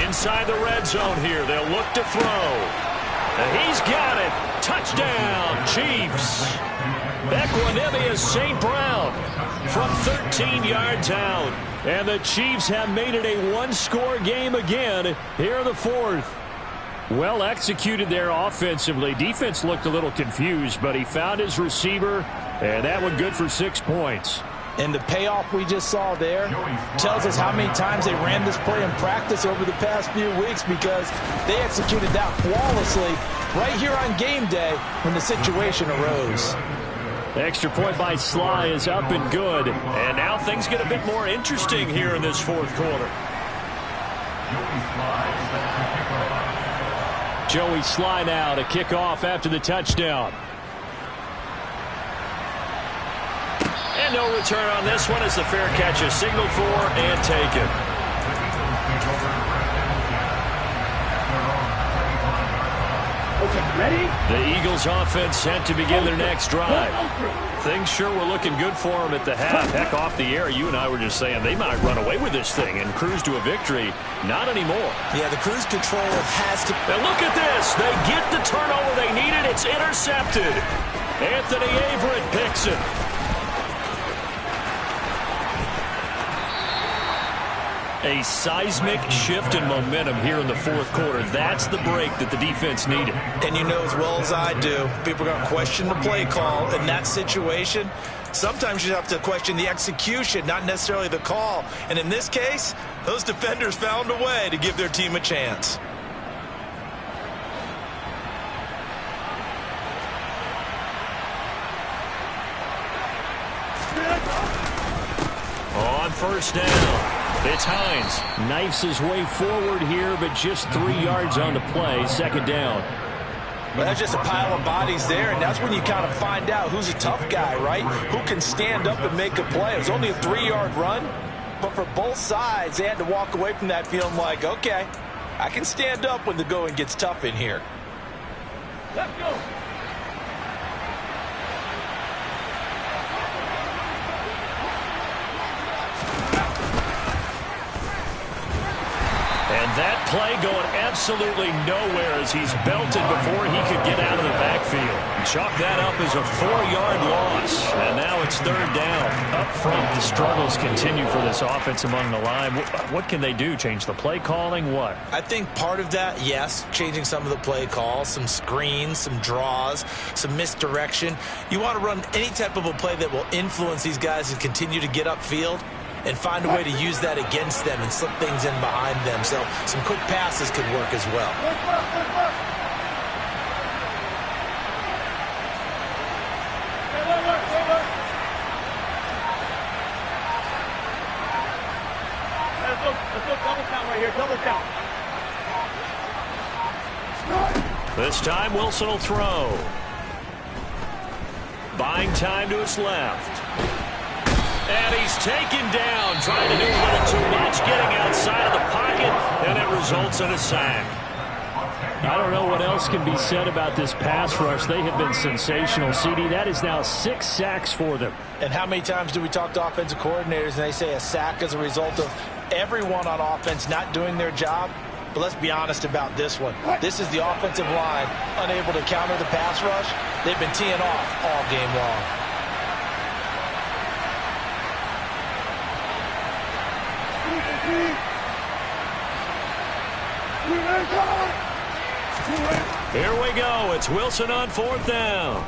Inside the red zone here, they'll look to throw. And he's got it. Touchdown, Chiefs. Equanimous St. Brown from 13 yards out. And the Chiefs have made it a one-score game again here in the 4th. Well executed there offensively. Defense looked a little confused, but he found his receiver, and that one good for 6 points. And the payoff we just saw there tells us how many times they ran this play in practice over the past few weeks, because they executed that flawlessly right here on game day when the situation arose. The extra point by Sly is up and good. And now things get a bit more interesting here in this 4th quarter. Joey Sly now to kick off after the touchdown. And no return on this one as the fair catch is signaled for and taken. Okay, ready? The Eagles offense set to begin their next drive. Things sure were looking good for them at the half. Heck, off the air, you and I were just saying they might run away with this thing and cruise to a victory. Not anymore. Yeah, the cruise control has to... And look at this. They get the turnover they needed. It's intercepted. Anthony Averett picks it. A seismic shift in momentum here in the 4th quarter. That's the break that the defense needed. And you know as well as I do, people are going to question the play call in that situation. Sometimes you have to question the execution, not necessarily the call. And in this case, those defenders found a way to give their team a chance. On first down. It's Hines. Knifes his way forward here, but just 3 yards on the play. 2nd down. But that's just a pile of bodies there, and that's when you kind of find out who's a tough guy, right? Who can stand up and make a play. It's only a 3-yard run, But for both sides, they had to walk away from that feeling like, okay, I can stand up when the going gets tough in here. Let's go. And that play going absolutely nowhere as he's belted before he could get out of the backfield. Chalk that up as a 4-yard loss. And now it's third down. Up front, the struggles continue for this offense among the line. What can they do? Change the play calling? What? I think part of that, yes, changing some of the play calls, some screens, some draws, some misdirection. You want to run any type of a play that will influence these guys and continue to get upfield and find a way to use that against them and slip things in behind them. So some quick passes could work as well. Let's go double count right here, double count. This time Wilson will throw. Buying time to his left. And he's taken down, trying to do a little too much, getting outside of the pocket, and it results in a sack. I don't know what else can be said about this pass rush. They have been sensational, CD. That is now 6 sacks for them. And how many times do we talk to offensive coordinators and they say a sack is a result of everyone on offense not doing their job? But let's be honest about this one. This is the offensive line unable to counter the pass rush. They've been teeing off all game long. Here we go. It's Wilson on 4th down.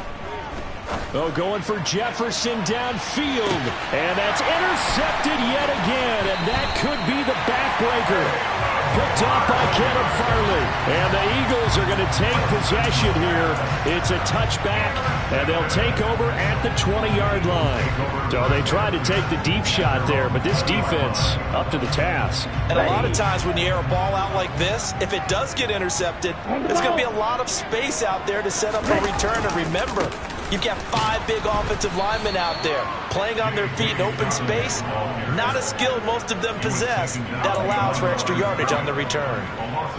Oh, going for Jefferson downfield. And that's intercepted yet again. And that could be the backbreaker. Picked off by Caleb Farley. And the Eagles are going to take possession here. It's a touchback, and they'll take over at the 20-yard line. So they tried to take the deep shot there, but this defense up to the task. And a lot of times when you air a ball out like this, if it does get intercepted, there's going to be a lot of space out there to set up a return. And remember, you've got 5 big offensive linemen out there playing on their feet in open space. Not a skill most of them possess that allows for extra yardage on the return.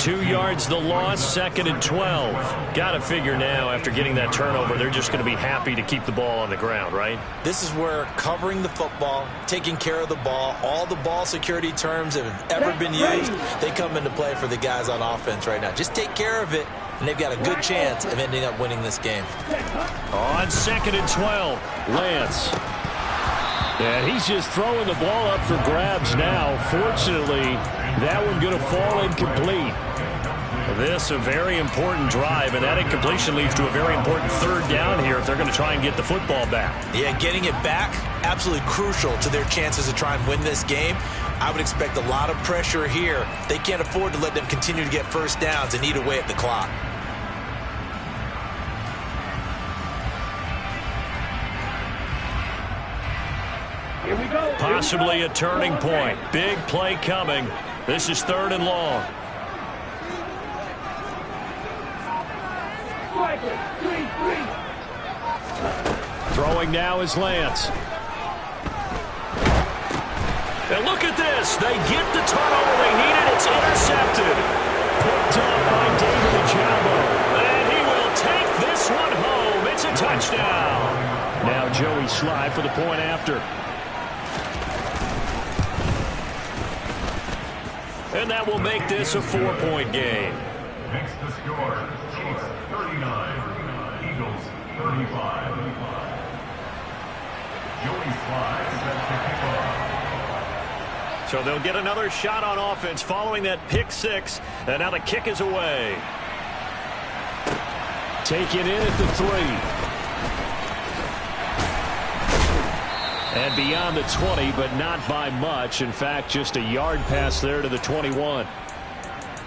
2 yards the loss, 2nd and 12. Got to figure now after getting that turnover, they're just going to be happy to keep the ball on the ground, right? This is where covering the football, taking care of the ball, all the ball security terms that have ever been used, they come into play for the guys on offense right now. Just take care of it, and they've got a good chance of ending up winning this game. On 2nd and 12, Lance. And he's just throwing the ball up for grabs now. Fortunately, that one going to fall incomplete. This a very important drive, and that incompletion leads to a very important 3rd down here if they're going to try and get the football back. Yeah, getting it back, absolutely crucial to their chances to try and win this game. I would expect a lot of pressure here. They can't afford to let them continue to get first downs and eat away at the clock. Here we go. Possibly a turning point. Big play coming. This is 3rd and long. Throwing now is Lance. And look at this. They get the turnover they needed. It's intercepted. Picked up by David Ojabo. And he will take this one home. It's a touchdown. Now Joey Sly for the point after. And that will make this a 4-point game. Next to score, Chiefs 39, Eagles 35. Joey Sly set to kick off. So they'll get another shot on offense following that pick 6. And now the kick is away. Taken in at the 3. And beyond the 20, but not by much. In fact, just a yard pass there to the 21.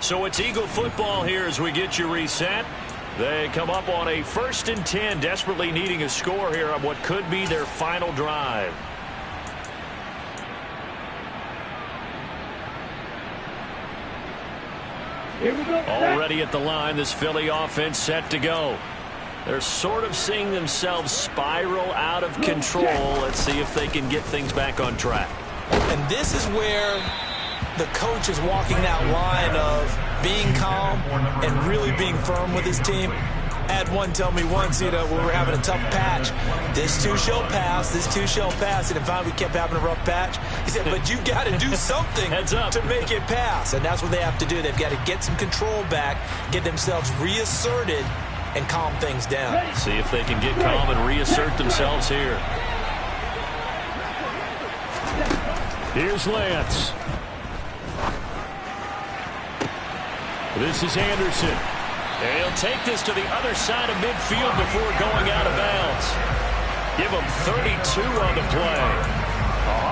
So it's Eagle football here as we get you reset. They come up on a 1st and 10, desperately needing a score here on what could be their final drive. Here we go. Already at the line, this Philly offense set to go. They're sort of seeing themselves spiral out of control. Let's see if they can get things back on track. And this is where the coach is walking that line of being calm and really being firm with his team. I had one tell me once, when we were having a tough patch, this too shall pass, this too shall pass. And finally we kept having a rough patch. He said, but you got to do something to make it pass. And that's what they have to do. They've got to get some control back, get themselves reasserted, and calm things down. See if they can get calm and reassert themselves here. Here's Lance. This is Anderson. And he'll take this to the other side of midfield before going out of bounds. Give him 32 on the play.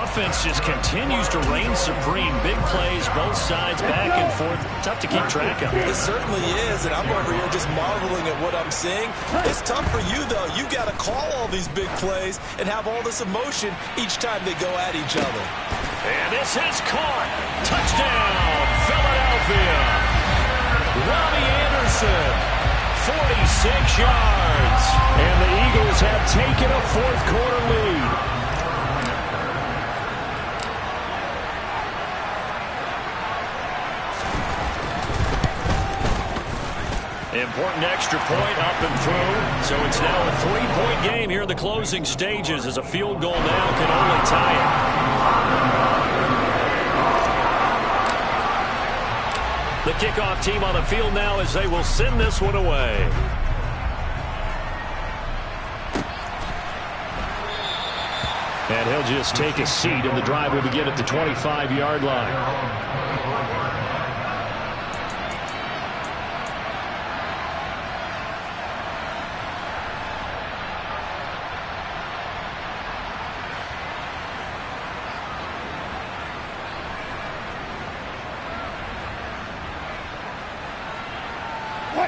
Offense just continues to reign supreme. Big plays, both sides, back and forth. Tough to keep track of. It certainly is, and I'm over here just marveling at what I'm seeing. It's tough for you, though. You got to call all these big plays and have all this emotion each time they go at each other. And this is caught. Touchdown, Philadelphia. Robbie Anderson, 46 yards. And the Eagles have taken a fourth-quarter lead. Important extra point up and through. So it's now a 3-point game here in the closing stages as a field goal now can only tie it. The kickoff team on the field now as they will send this one away. And he'll just take a seat, and the drive will begin at the 25-yard line.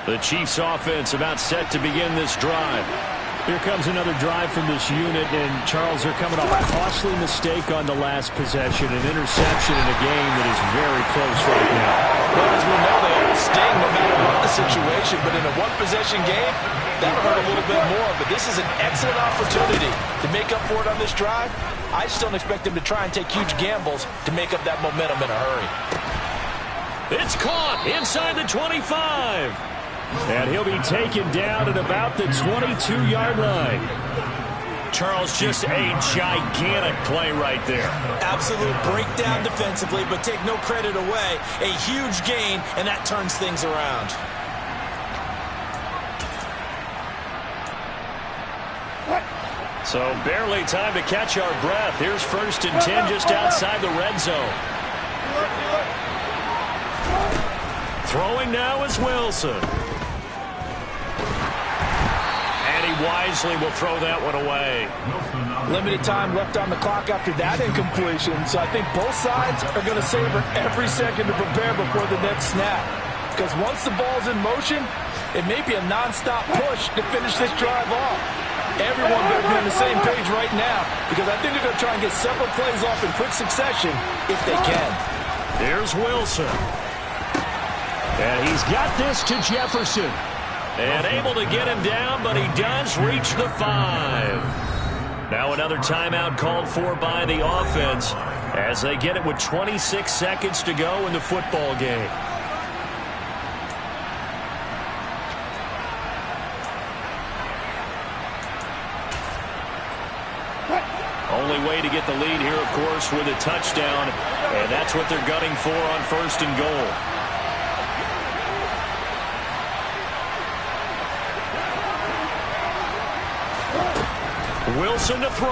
The Chiefs offense about set to begin this drive. Here comes another drive from this unit, and Charles, they're coming off a costly mistake on the last possession, an interception in a game that is very close right now. Well, as we know, they always sting no matter what the situation, but in a one-possession game, that'll hurt a little bit more. But this is an excellent opportunity to make up for it on this drive. I just don't expect them to try and take huge gambles to make up that momentum in a hurry. It's caught inside the 25. And he'll be taken down at about the 22-yard line. Charles, just a gigantic play right there. Absolute breakdown defensively, but take no credit away. A huge gain, and that turns things around. So barely time to catch our breath. Here's 1st and 10 just outside the red zone. Throwing now is Wilson. Wisely will throw that one away. Limited time left on the clock after that incompletion, so I think both sides are going to savor every second to prepare before the next snap. Because once the ball's in motion, it may be a non-stop push to finish this drive off. Everyone better be on the same page right now, because I think they're going to try and get several plays off in quick succession if they can. Here's Wilson. And he's got this to Jefferson. And able to get him down, but he does reach the 5. Now another timeout called for by the offense as they get it with 26 seconds to go in the football game. Only way to get the lead here, of course, with a touchdown, and that's what they're gunning for on 1st and goal. Wilson to throw.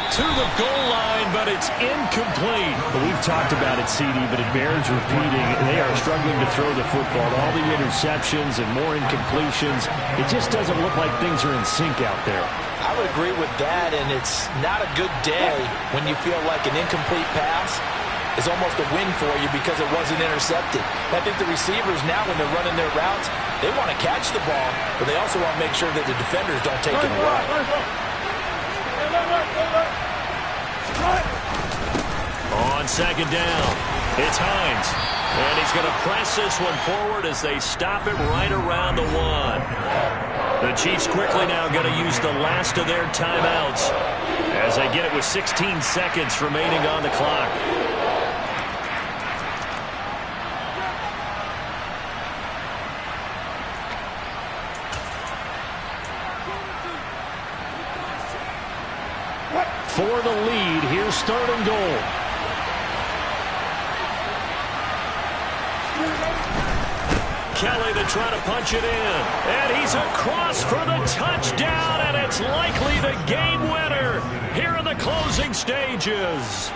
To the goal line, but it's incomplete. Well, we've talked about it, CD, but it bears repeating. They are struggling to throw the football. All the interceptions and more incompletions. It just doesn't look like things are in sync out there. I would agree with that, and it's not a good day when you feel like an incomplete pass is almost a win for you because it wasn't intercepted. I think the receivers now, when they're running their routes, they want to catch the ball, but they also want to make sure that the defenders don't take it away. On 2nd down, it's Hines. And he's going to press this one forward as they stop it right around the 1. The Chiefs quickly now going to use the last of their timeouts as they get it with 16 seconds remaining on the clock. For the lead, here's 3rd and goal. Kelly to try to punch it in. And he's across for the touchdown, and it's likely the game winner here in the closing stages.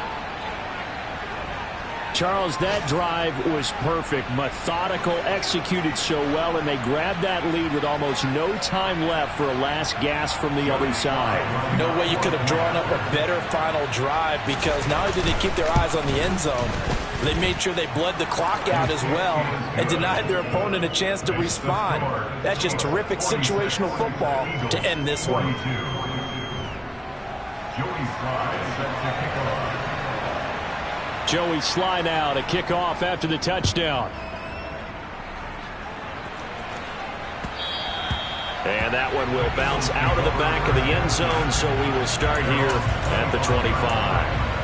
Charles, that drive was perfect, methodical, executed so well, and they grabbed that lead with almost no time left for a last gasp from the other side. No way you could have drawn up a better final drive, because not only did they keep their eyes on the end zone, they made sure they bled the clock out as well and denied their opponent a chance to respond. That's just terrific situational football to end this one. Joey Sly now to kick off after the touchdown. And that one will bounce out of the back of the end zone, so we will start here at the 25.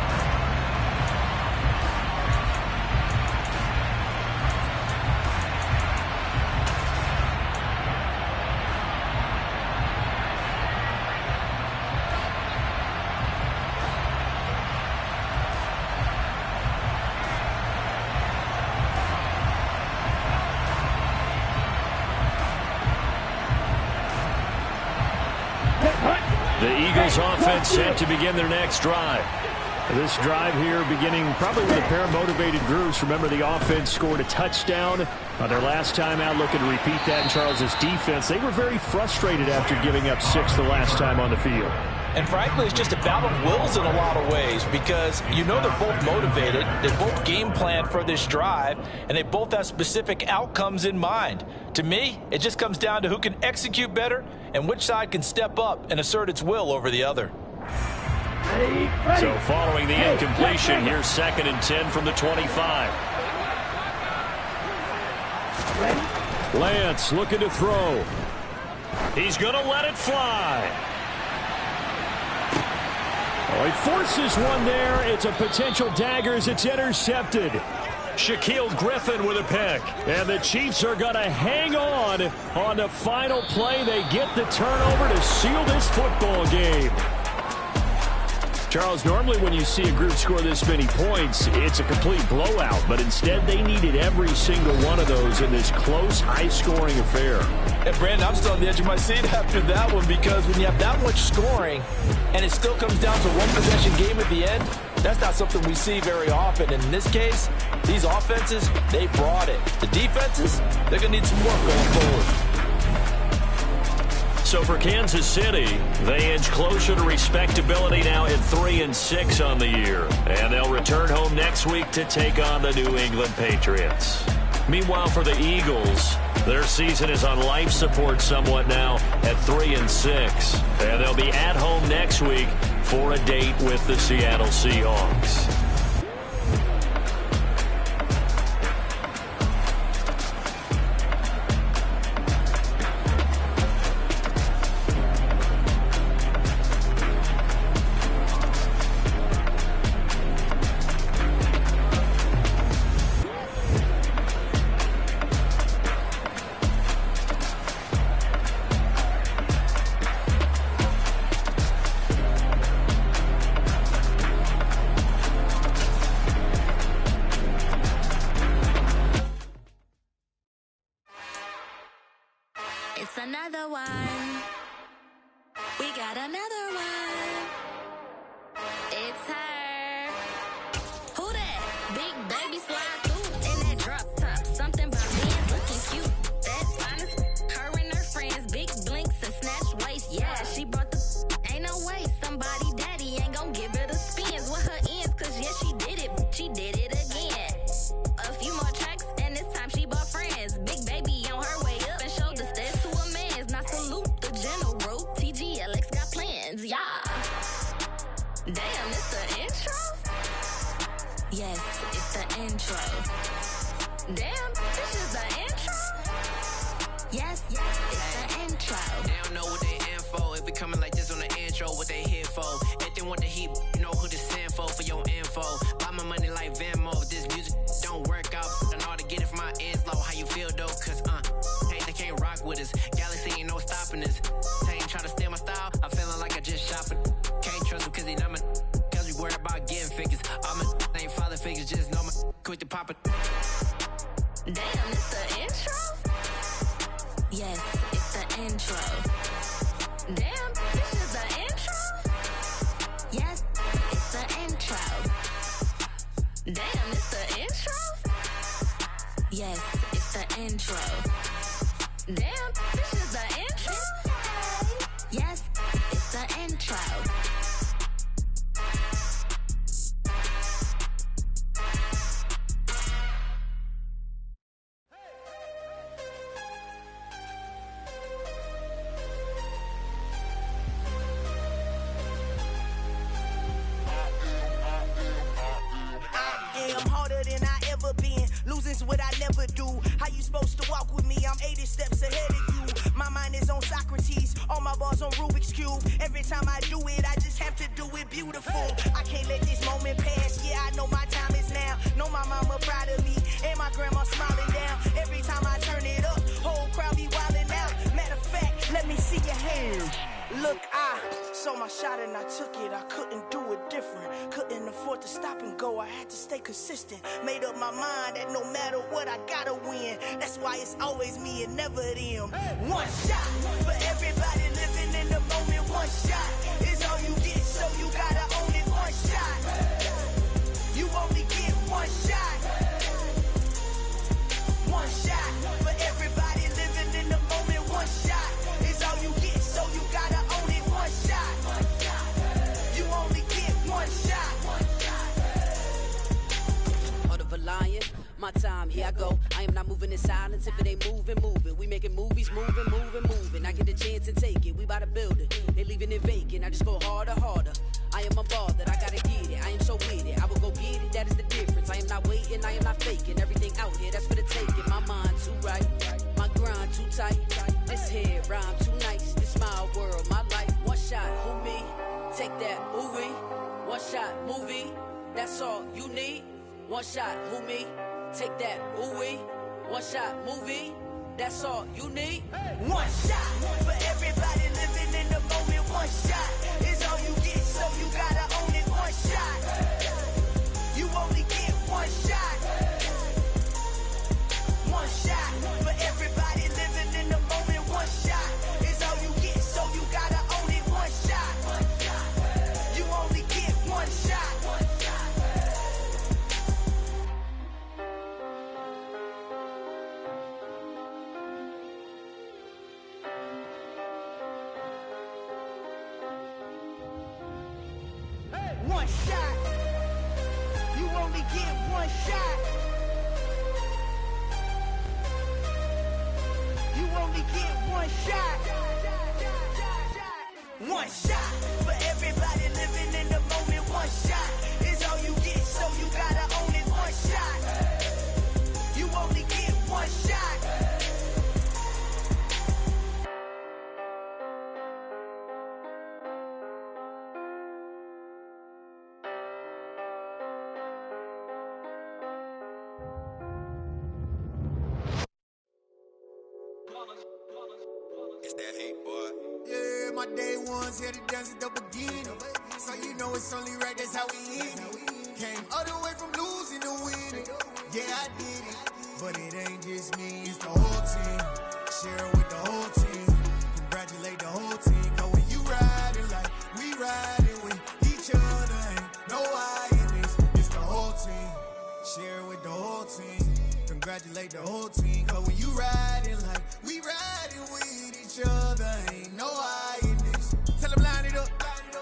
The Eagles offense set to begin their next drive. This drive here beginning probably with a pair of motivated groups. Remember, the offense scored a touchdown on their last time out, looking to repeat that in Charles's defense. They were very frustrated after giving up 6 the last time on the field. And frankly, it's just a battle of wills in a lot of ways, because you know they're both motivated, they're both game planned for this drive, and they both have specific outcomes in mind. To me, it just comes down to who can execute better and which side can step up and assert its will over the other. So following the incompletion, here's 2nd and 10 from the 25. Lance looking to throw. He's going to let it fly. Oh, he forces one there. It's a potential dagger as it's intercepted. Shaquille Griffin with a pick. And the Chiefs are going to hang on the final play. They get the turnover to seal this football game. Charles, normally when you see a group score this many points, it's a complete blowout. But instead, they needed every single one of those in this close, high-scoring affair. And Brandon, I'm still on the edge of my seat after that one, because when you have that much scoring and it still comes down to one possession game at the end, that's not something we see very often. And in this case, these offenses, they brought it. The defenses, they're going to need some work going forward. So for Kansas City, they inch closer to respectability now at 3-6 on the year. And they'll return home next week to take on the New England Patriots. Meanwhile, for the Eagles, their season is on life support somewhat now at 3-6. And they'll be at home next week for a date with the Seattle Seahawks. It's another one. We got another one. It's her. Who that? Big baby slide through in that drop top. Something about being looking cute. That's honest. Her and her friends, big blinks and snatch waist. Yeah, she brought the. Ain't no way somebody daddy ain't gon' give her the spins with her ends. Cause yeah, she did it. She did it again. A few more tracks and this time she bought friends. Big baby on her way up and showed the steps to a man's. Not salute the general. TGLX got plans, yeah. Damn, it's the intro? Yes, it's the intro. Damn, this is the intro? Yes, it's the intro. They don't know what they in for. If we coming like this on the intro, what they here for? Anything didn't want the heat, you know who to send for your info. Buy my money like Venmo. If this music don't work out, I know how to get it from my ends low. How you feel though? Cause hey, they can't rock with us. Galaxy ain't no stopping us. They ain't trying to steal my style. I'm feeling like I just shop it. Can't trust them cause they not my. Cause we worried about getting figures. All my ain't father figures, just know my quick to pop it. Damn, it's the intro? Yes, it's the intro. Damn, this is the intro? Yes, it's the intro. Damn, it's the intro? Yes, it's the intro. Damn, this is the intro? Yes, it's the intro. Losing's what I never do. How you supposed to walk with me? I'm 80 steps ahead of you. My mind is on Socrates, all my balls on Rubik's Cube. Every time I do it, I just have to do it beautiful. I can't let this moment pass. Yeah, I know my time is now. Know my mama proud of me, and my grandma smiling down. Every time I turn it up, whole crowd be wildin' out. Matter of fact, let me see your hands. Look, I saw my shot and I took it. I couldn't do it different. Couldn't afford to stop and go. I had to stay consistent. Made up my mind that no matter what, I gotta win. That's why it's always me and never them. One shot for everybody living in the moment. One shot is all you get, so you gotta own it. One shot. You only get one shot. One shot for everybody living in the moment. One shot is all you get, so you gotta own it. One shot. You only get one shot. Heart of a lion, my time, here I go. I am not moving in silence. If it ain't moving, move it. We making movies, moving. I get a chance and take it. We bout to build it. They leaving it vacant. I just go harder. I am a ball that I gotta get it. I am so with it. I will go get it. That is the difference. I am not waiting. I am not faking. Everything out here, that's for the taking. My mind too right. My grind too tight. This head rhyme too nice. This my world, my life. One shot, who me? Take that, ooh wee. One shot, movie. That's all you need. One shot, who me? Take that, ooh wee. One shot, movie. That's all you need. One shot for everybody living in the moment. One shot is all you get, so you gotta own it. One shot. You only get one shot. One shot for everybody living in the moment. One shot is all you get, so you gotta own it. One shot. You only get one shot. One shot. You only get one shot. You only get one shot. One shot for everybody living in the moment. One shot is all you get, so you gotta own it. One shot. You only get one shot. It's that hate, boy. Yeah, my day ones here to dance at the beginning. So you know it's only right, that's how we end it. Came all the way from losing to winning. Yeah, I did it. But it ain't just me, it's the whole team. Share it with the whole team. Congratulate the whole team. Cause when you riding like we riding with each other, ain't no I in this. It's the whole team. Share it with the whole team. Congratulate the whole team. Cause when you riding like we riding with each other, ain't no I in this. Tell them line it up.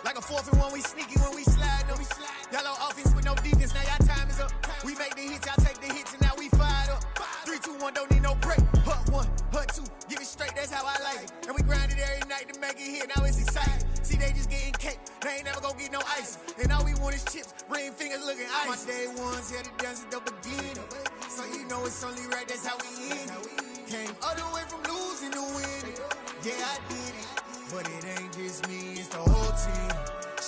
Like a 4th and 1, we sneaky when we slide them. Y'all on offense with no defense, now y'all time is up. We make the hits, y'all take the hits, and now we fired up. 3, 2, 1, don't need no break. Hut 1, hut 2, give it straight, that's how I like it. And we grind it every night to make it hit, now it's exciting. See, they just getting cake, they ain't never gonna get no ice. And all we want is chips, ring fingers looking ice. My day ones here to dance at the beginning. So you know it's only right, that's how we end it. Came all the way from losing to winning. Yeah, I did it. But it ain't just me, it's the whole team.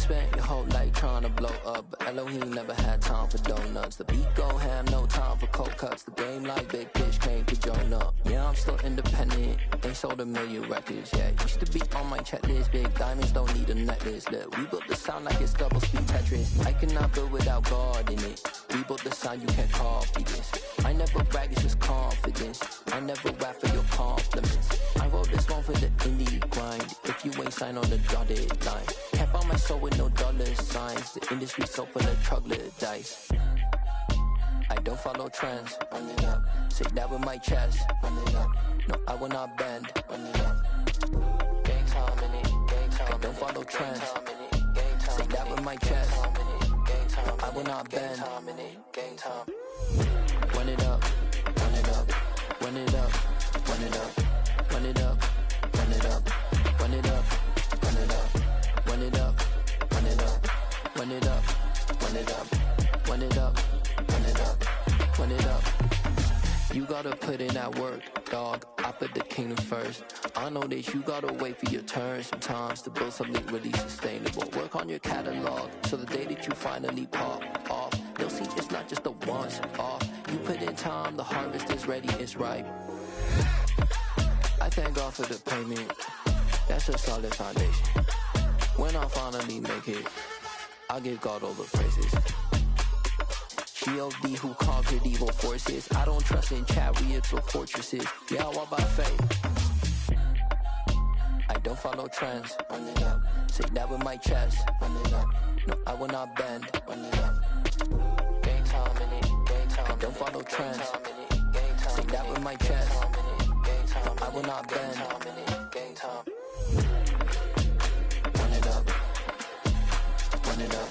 spent your whole life trying to blow up, but Elohim never had time for donuts. The beat go ham, no time for cold cuts. The game like Big Fish came to Jonah. Yeah, I'm still independent, ain't sold a million records yet. Used to be on my checklist, big diamonds don't need a necklace. Look, we built the sound like it's double speed Tetris. I cannot build without God in it. We built the sound, you can't copy this. I never brag, it's just confidence. I never rap for your compliments. I wrote this one for the indie grind. If you ain't signed on the dotted line, can't buy my soul with no dollar signs. The industry so full of troglodytes. I don't follow trends. Run it up. Say that with my chest. Run it up. No, I will not bend. Run it up. Gang time in it. Gang time. I don't follow trends. Say that with my chest. No, I will not bend. Gang time. Run it up. Run it up. Run it up. Run it up. Run it up. Run it up. Run it up. Run it up. Run it up. Run it up. Run it up. Run it up. Run it up. Run it up. Run it up. You gotta put in that work, dog. I put the kingdom first. I know that you gotta wait for your turn sometimes to build something really sustainable. Work on your catalog, so the day that you finally pop off, you'll see it's not just a once off. You put in time, the harvest is ready, it's ripe. I thank God for the payment. That's a solid foundation. When I finally make it, I'll give God all the praises. G.O.D. who conquered evil forces. I don't trust in chariots or fortresses. Yeah, I walk by faith. I don't follow trends. Run it up. Say that with my chest. Run it up. No, I will not bend. Run it up. Gang time in it. Gang time. I don't follow trends. Say that with my chest. No, I will not bend. Gang time. Run it up. Run it up.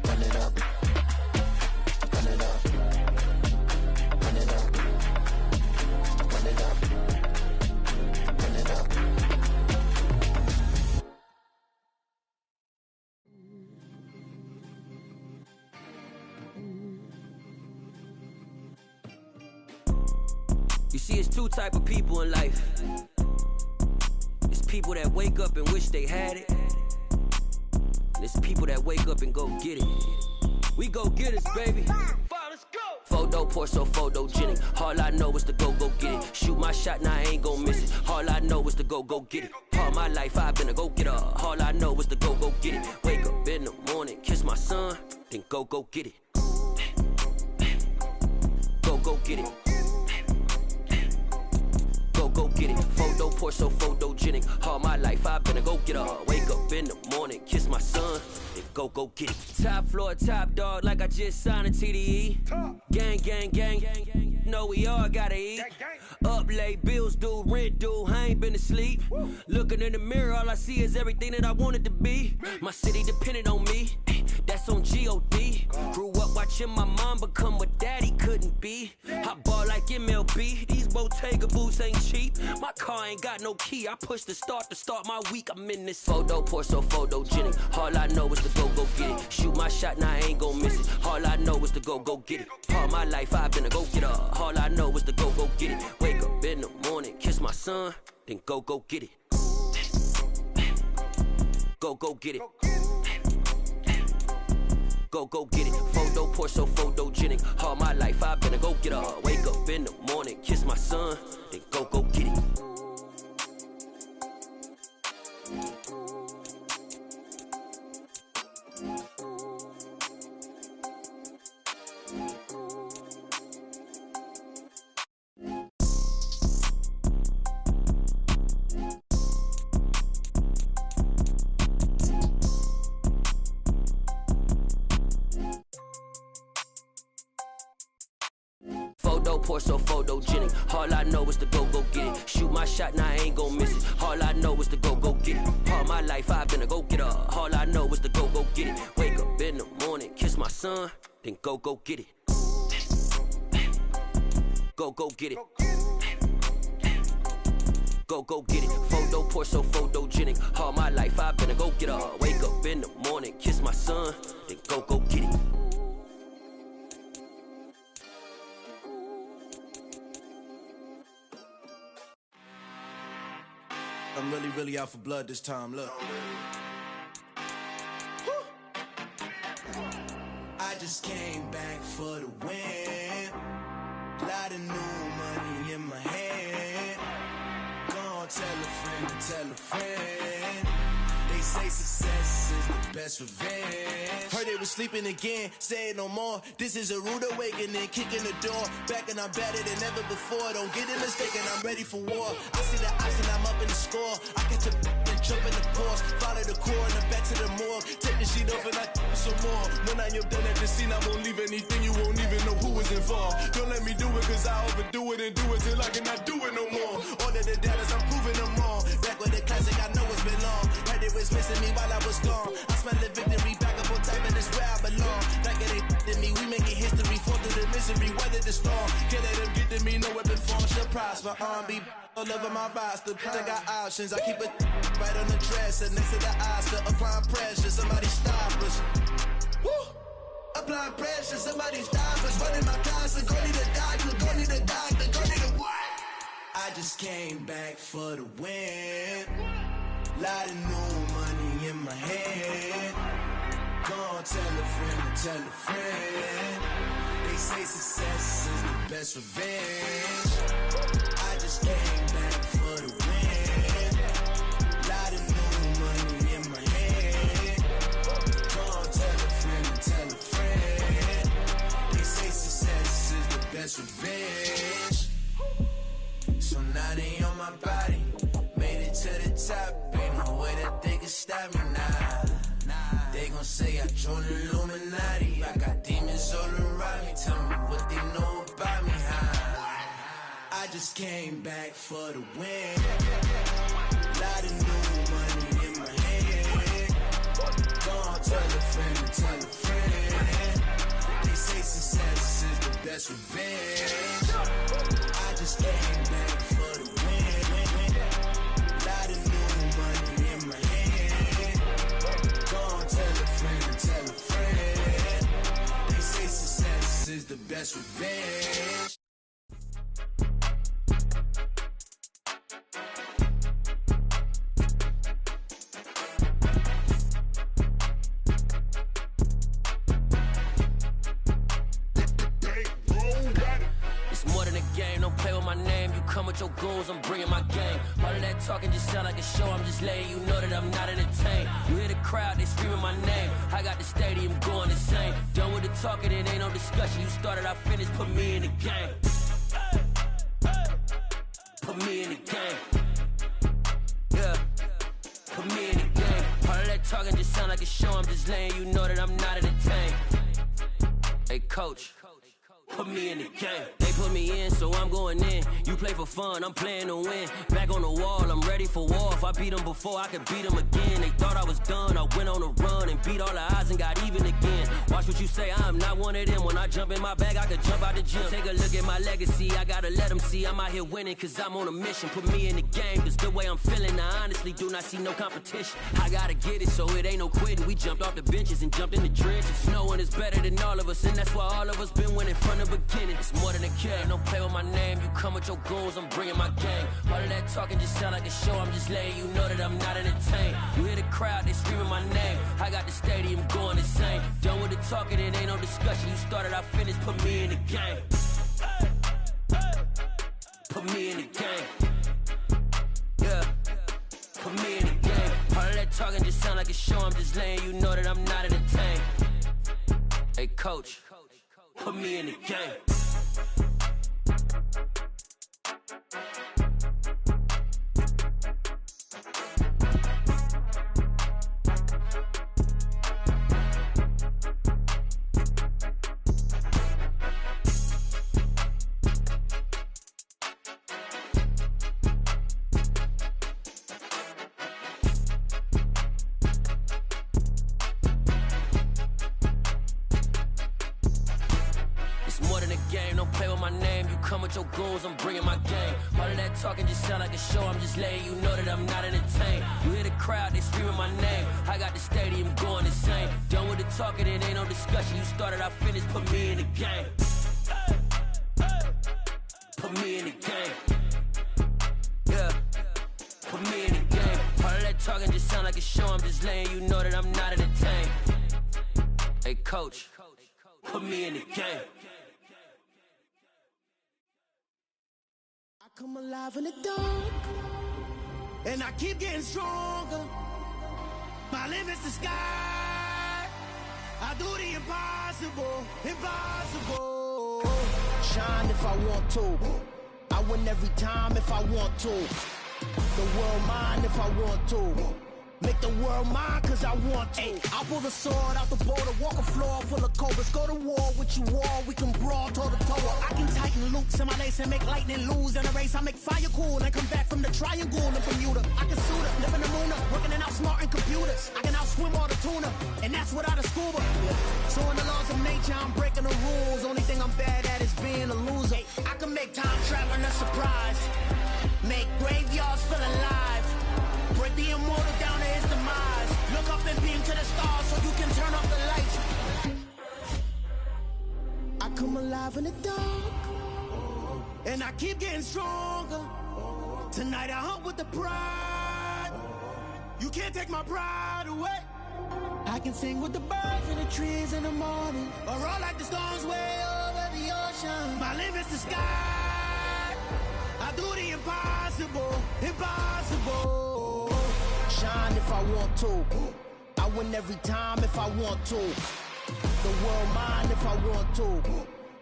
Run it up. Run it up. Run it up. Run it up. Run it up. You see, it's two type of people in life. It's people that wake up and wish they had it. And it's people that wake up and go get it. We go get it, baby. Photo poor, so photogenic. All I know is to go get it. Shoot my shot, now I ain't gon' miss it. All I know is to go get it. All my life I've been a go-getter. All I know is to go get it. Wake up in the morning, kiss my son, then go get it. Go get it. Go get it. Photo poor, so photogenic. All my life I've been a go-getter. Wake up in the morning, kiss my son, then go get it. Top floor, top dog, like I just signed a TDE. Gang, gang, gang. Know we all gotta eat. Up late, bills due, rent due, I ain't been asleep. Looking in the mirror, all I see is everything that I wanted to be. My city depended on me, that's on G.O.D. Grew up watching my mom become what daddy couldn't be. I ball like MLB, these Bottega boots ain't cheap. My car ain't got no key, I push the start to start my week. I'm in this photo poor, so photogenic. All I know is to go get it. Shoot my shot, now I ain't gon' miss it. All I know is to go get it. All my life I've been a go-getter. All I know is to go get it. Wake up in the morning, kiss my son, then go get it. Go get it. Go get it. Photo poor, so photogenic. All my life I've been a go-getter. Wake up in the morning, kiss my son, then go get it. Photo poor, so photogenic. All I know is to go get it. Shoot my shot, now I ain't gon' miss it. All I know is to go get it. All my life I've been a go-getter. All I know is to go get it. Wake up in the morning, kiss my son, then go get it. Go get it. Go get it. Photo poor, so photogenic. All my life I've been a go-getter. Wake up in the morning, kiss my son, then go get it. I'm really out for blood this time, look. just came back for the win. Lot of new money in my hand. Gonna tell a friend to tell a friend. They say success is the best revenge. Heard they was sleeping again, say it no more. This is a rude awakening, kicking the door. Back and I'm better than ever before. Don't get it mistaken, I'm ready for war. I see the option, I'm up in the score. I catch a and jump in the course. Follow the core and then back to the morgue. Take the sheet off and I some more. When I am done at the scene, I won't leave anything. You won't even know who was involved. Don't let me do it, cause I overdo it and do it till I cannot do it no more. All of the doubters, I'm proving them wrong. Back with the classic, I know it's been long. Heard it was missing me while I was gone. I smell the victory, back up on time, and it's where I belong. Like it ain't to me, we making history. Fall through the misery, weather the storm. Can't let them get to me, no weapon form shall prosper. Be all over my roster, I got options. I keep it right on the dresser, next to the Oscar. Applying pressure, somebody stop us. Woo! Applying pressure, somebody stop us. Running my closet, go need a doctor, go need a doctor, go need a what? I just came back for the win. Lot of new money in my hand. Gonna tell a friend to tell a friend. They say success is the best revenge. I just came back for the win. Lot of new money in my hand. Gonna tell a friend to tell a friend. They say success is the best revenge. So now they on my body. Made it to the top. Ain't no way that they can stop me now. They gon' say I joined the Illuminati. I got demons all around me. Tell me what they know about me, huh? I just came back for the win. Lot of new money in my hand. Gonna tell a friend to tell a friend. They say success is the best revenge. I just came back for the win. Lot of new money in my hand. Gonna tell a friend to tell a friend. They say success is the best revenge. Come with your goons, I'm bringing my game. All of that talking just sound like a show. I'm just letting you know that I'm not entertained. You hear the crowd, they screaming my name. I got the stadium going insane. Done with the talking, it ain't no discussion. You started, I finished, put me in the game. Put me in the game. Yeah, put me in the game. All of that talking just sound like a show. I'm just letting you know that I'm not entertained. Hey, coach. Put me in the game. They put me in, so I'm going in. You play for fun, I'm playing to win. Back on the wall, I'm ready for war. If I beat them before, I could beat them again. They thought I was done, I went on a run and beat all the odds and got even again. Watch what you say, I'm not one of them. When I jump in my bag, I could jump out the gym. Take a look at my legacy, I gotta let them see I'm out here winning, cause I'm on a mission. Put me in the game, cause the way I'm feeling, I honestly do not see no competition. I gotta get it, so it ain't no quitting. We jumped off the benches and jumped in the trenches. No one is better than all of us, and that's why all of us been winning from the beginning. It's more than a game, don't play with my name. You come with your goons, I'm bringing my game. All of that talking just sound like a show. I'm just letting you know that I'm not entertained. You hear the crowd, they screaming my name. I got the stadium going insane. Done with the talking, it ain't no discussion. You started, I finished, put me in the game. Put me in the game. Yeah, put me in the game. All of that talking just sound like a show. I'm just letting you know that I'm not entertained. Hey, coach. Put me in the game. Your goons, I'm bringing my game. All of that talking just sound like a show. I'm just letting you know that I'm not entertained. You hear the crowd, they screaming my name. I got the stadium going insane. Done with the talking, it ain't no discussion. You started, I finished, put me in the game. Put me in the game. Yeah, put me in the game. All of that talking just sound like a show. I'm just letting you know that I'm not entertained. Hey, coach, put me in the game. I come alive in the dark, and I keep getting stronger. My limit's the sky. I do the impossible, impossible. Shine if I want to. I win every time if I want to. The world mine if I want to. Make the world mine cause I want to. I'll pull the sword out the border, walk a floor full of cobras. Go to war with you all, we can brawl toe to toe. I can tighten loops in my lace and make lightning lose in a race. I make fire cool and come back from the triangle in Bermuda. I can suit up, live in the moon up, working and outsmarting computers. I can outswim all the tuna, and that's without a scuba. So in the laws of nature, I'm breaking the rules. Only thing I'm bad at is being a loser. I can make time traveling a surprise, make graveyards feel alive. Break the immortal down to his demise. Look up and beam to the stars so you can turn off the lights. I come alive in the dark, and I keep getting stronger. Tonight I hunt with the pride. You can't take my pride away. I can sing with the birds and the trees in the morning, or roll like the storms way over the ocean. My limit's the sky. I do the impossible, impossible. Shine if I want to. I win every time if I want to. The world mine if I want to.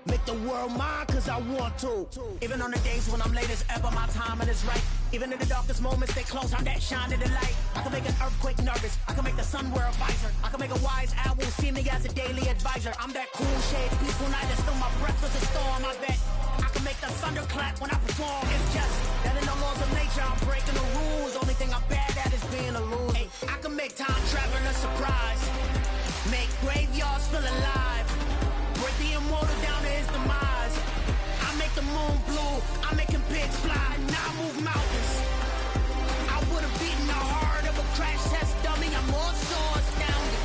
Make the world mine cause I want to. Even on the days when I'm late as ever, my timing is right. Even in the darkest moments, stay close, I'm that shine in the light. I can make an earthquake nervous, I can make the sun wear a visor. I can make a wise owl see me as a daily advisor. I'm that cool shade, peaceful night, and still my breath is a storm, I bet. I can make the thunder clap when I perform. It's just that in the laws of nature, I'm breaking the rules. Only thing I'm bad at is being a loser. I can make time traveling a surprise, make graveyards feel alive. Break the immortal down to his demise. I make the moon blue, I'm making pigs fly. Now I move mountains. I would have beaten the heart of a crash test dummy. I'm more so astounded.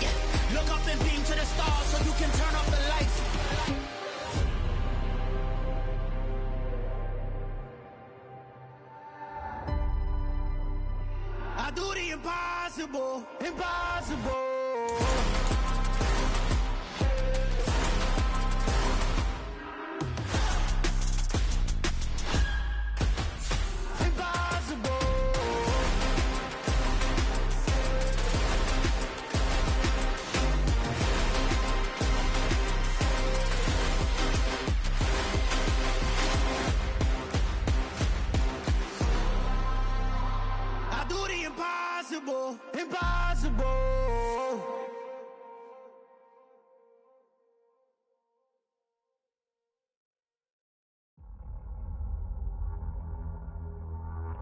Yeah. Look up and beam to the stars so you can turn off the lights. I do the impossible, impossible.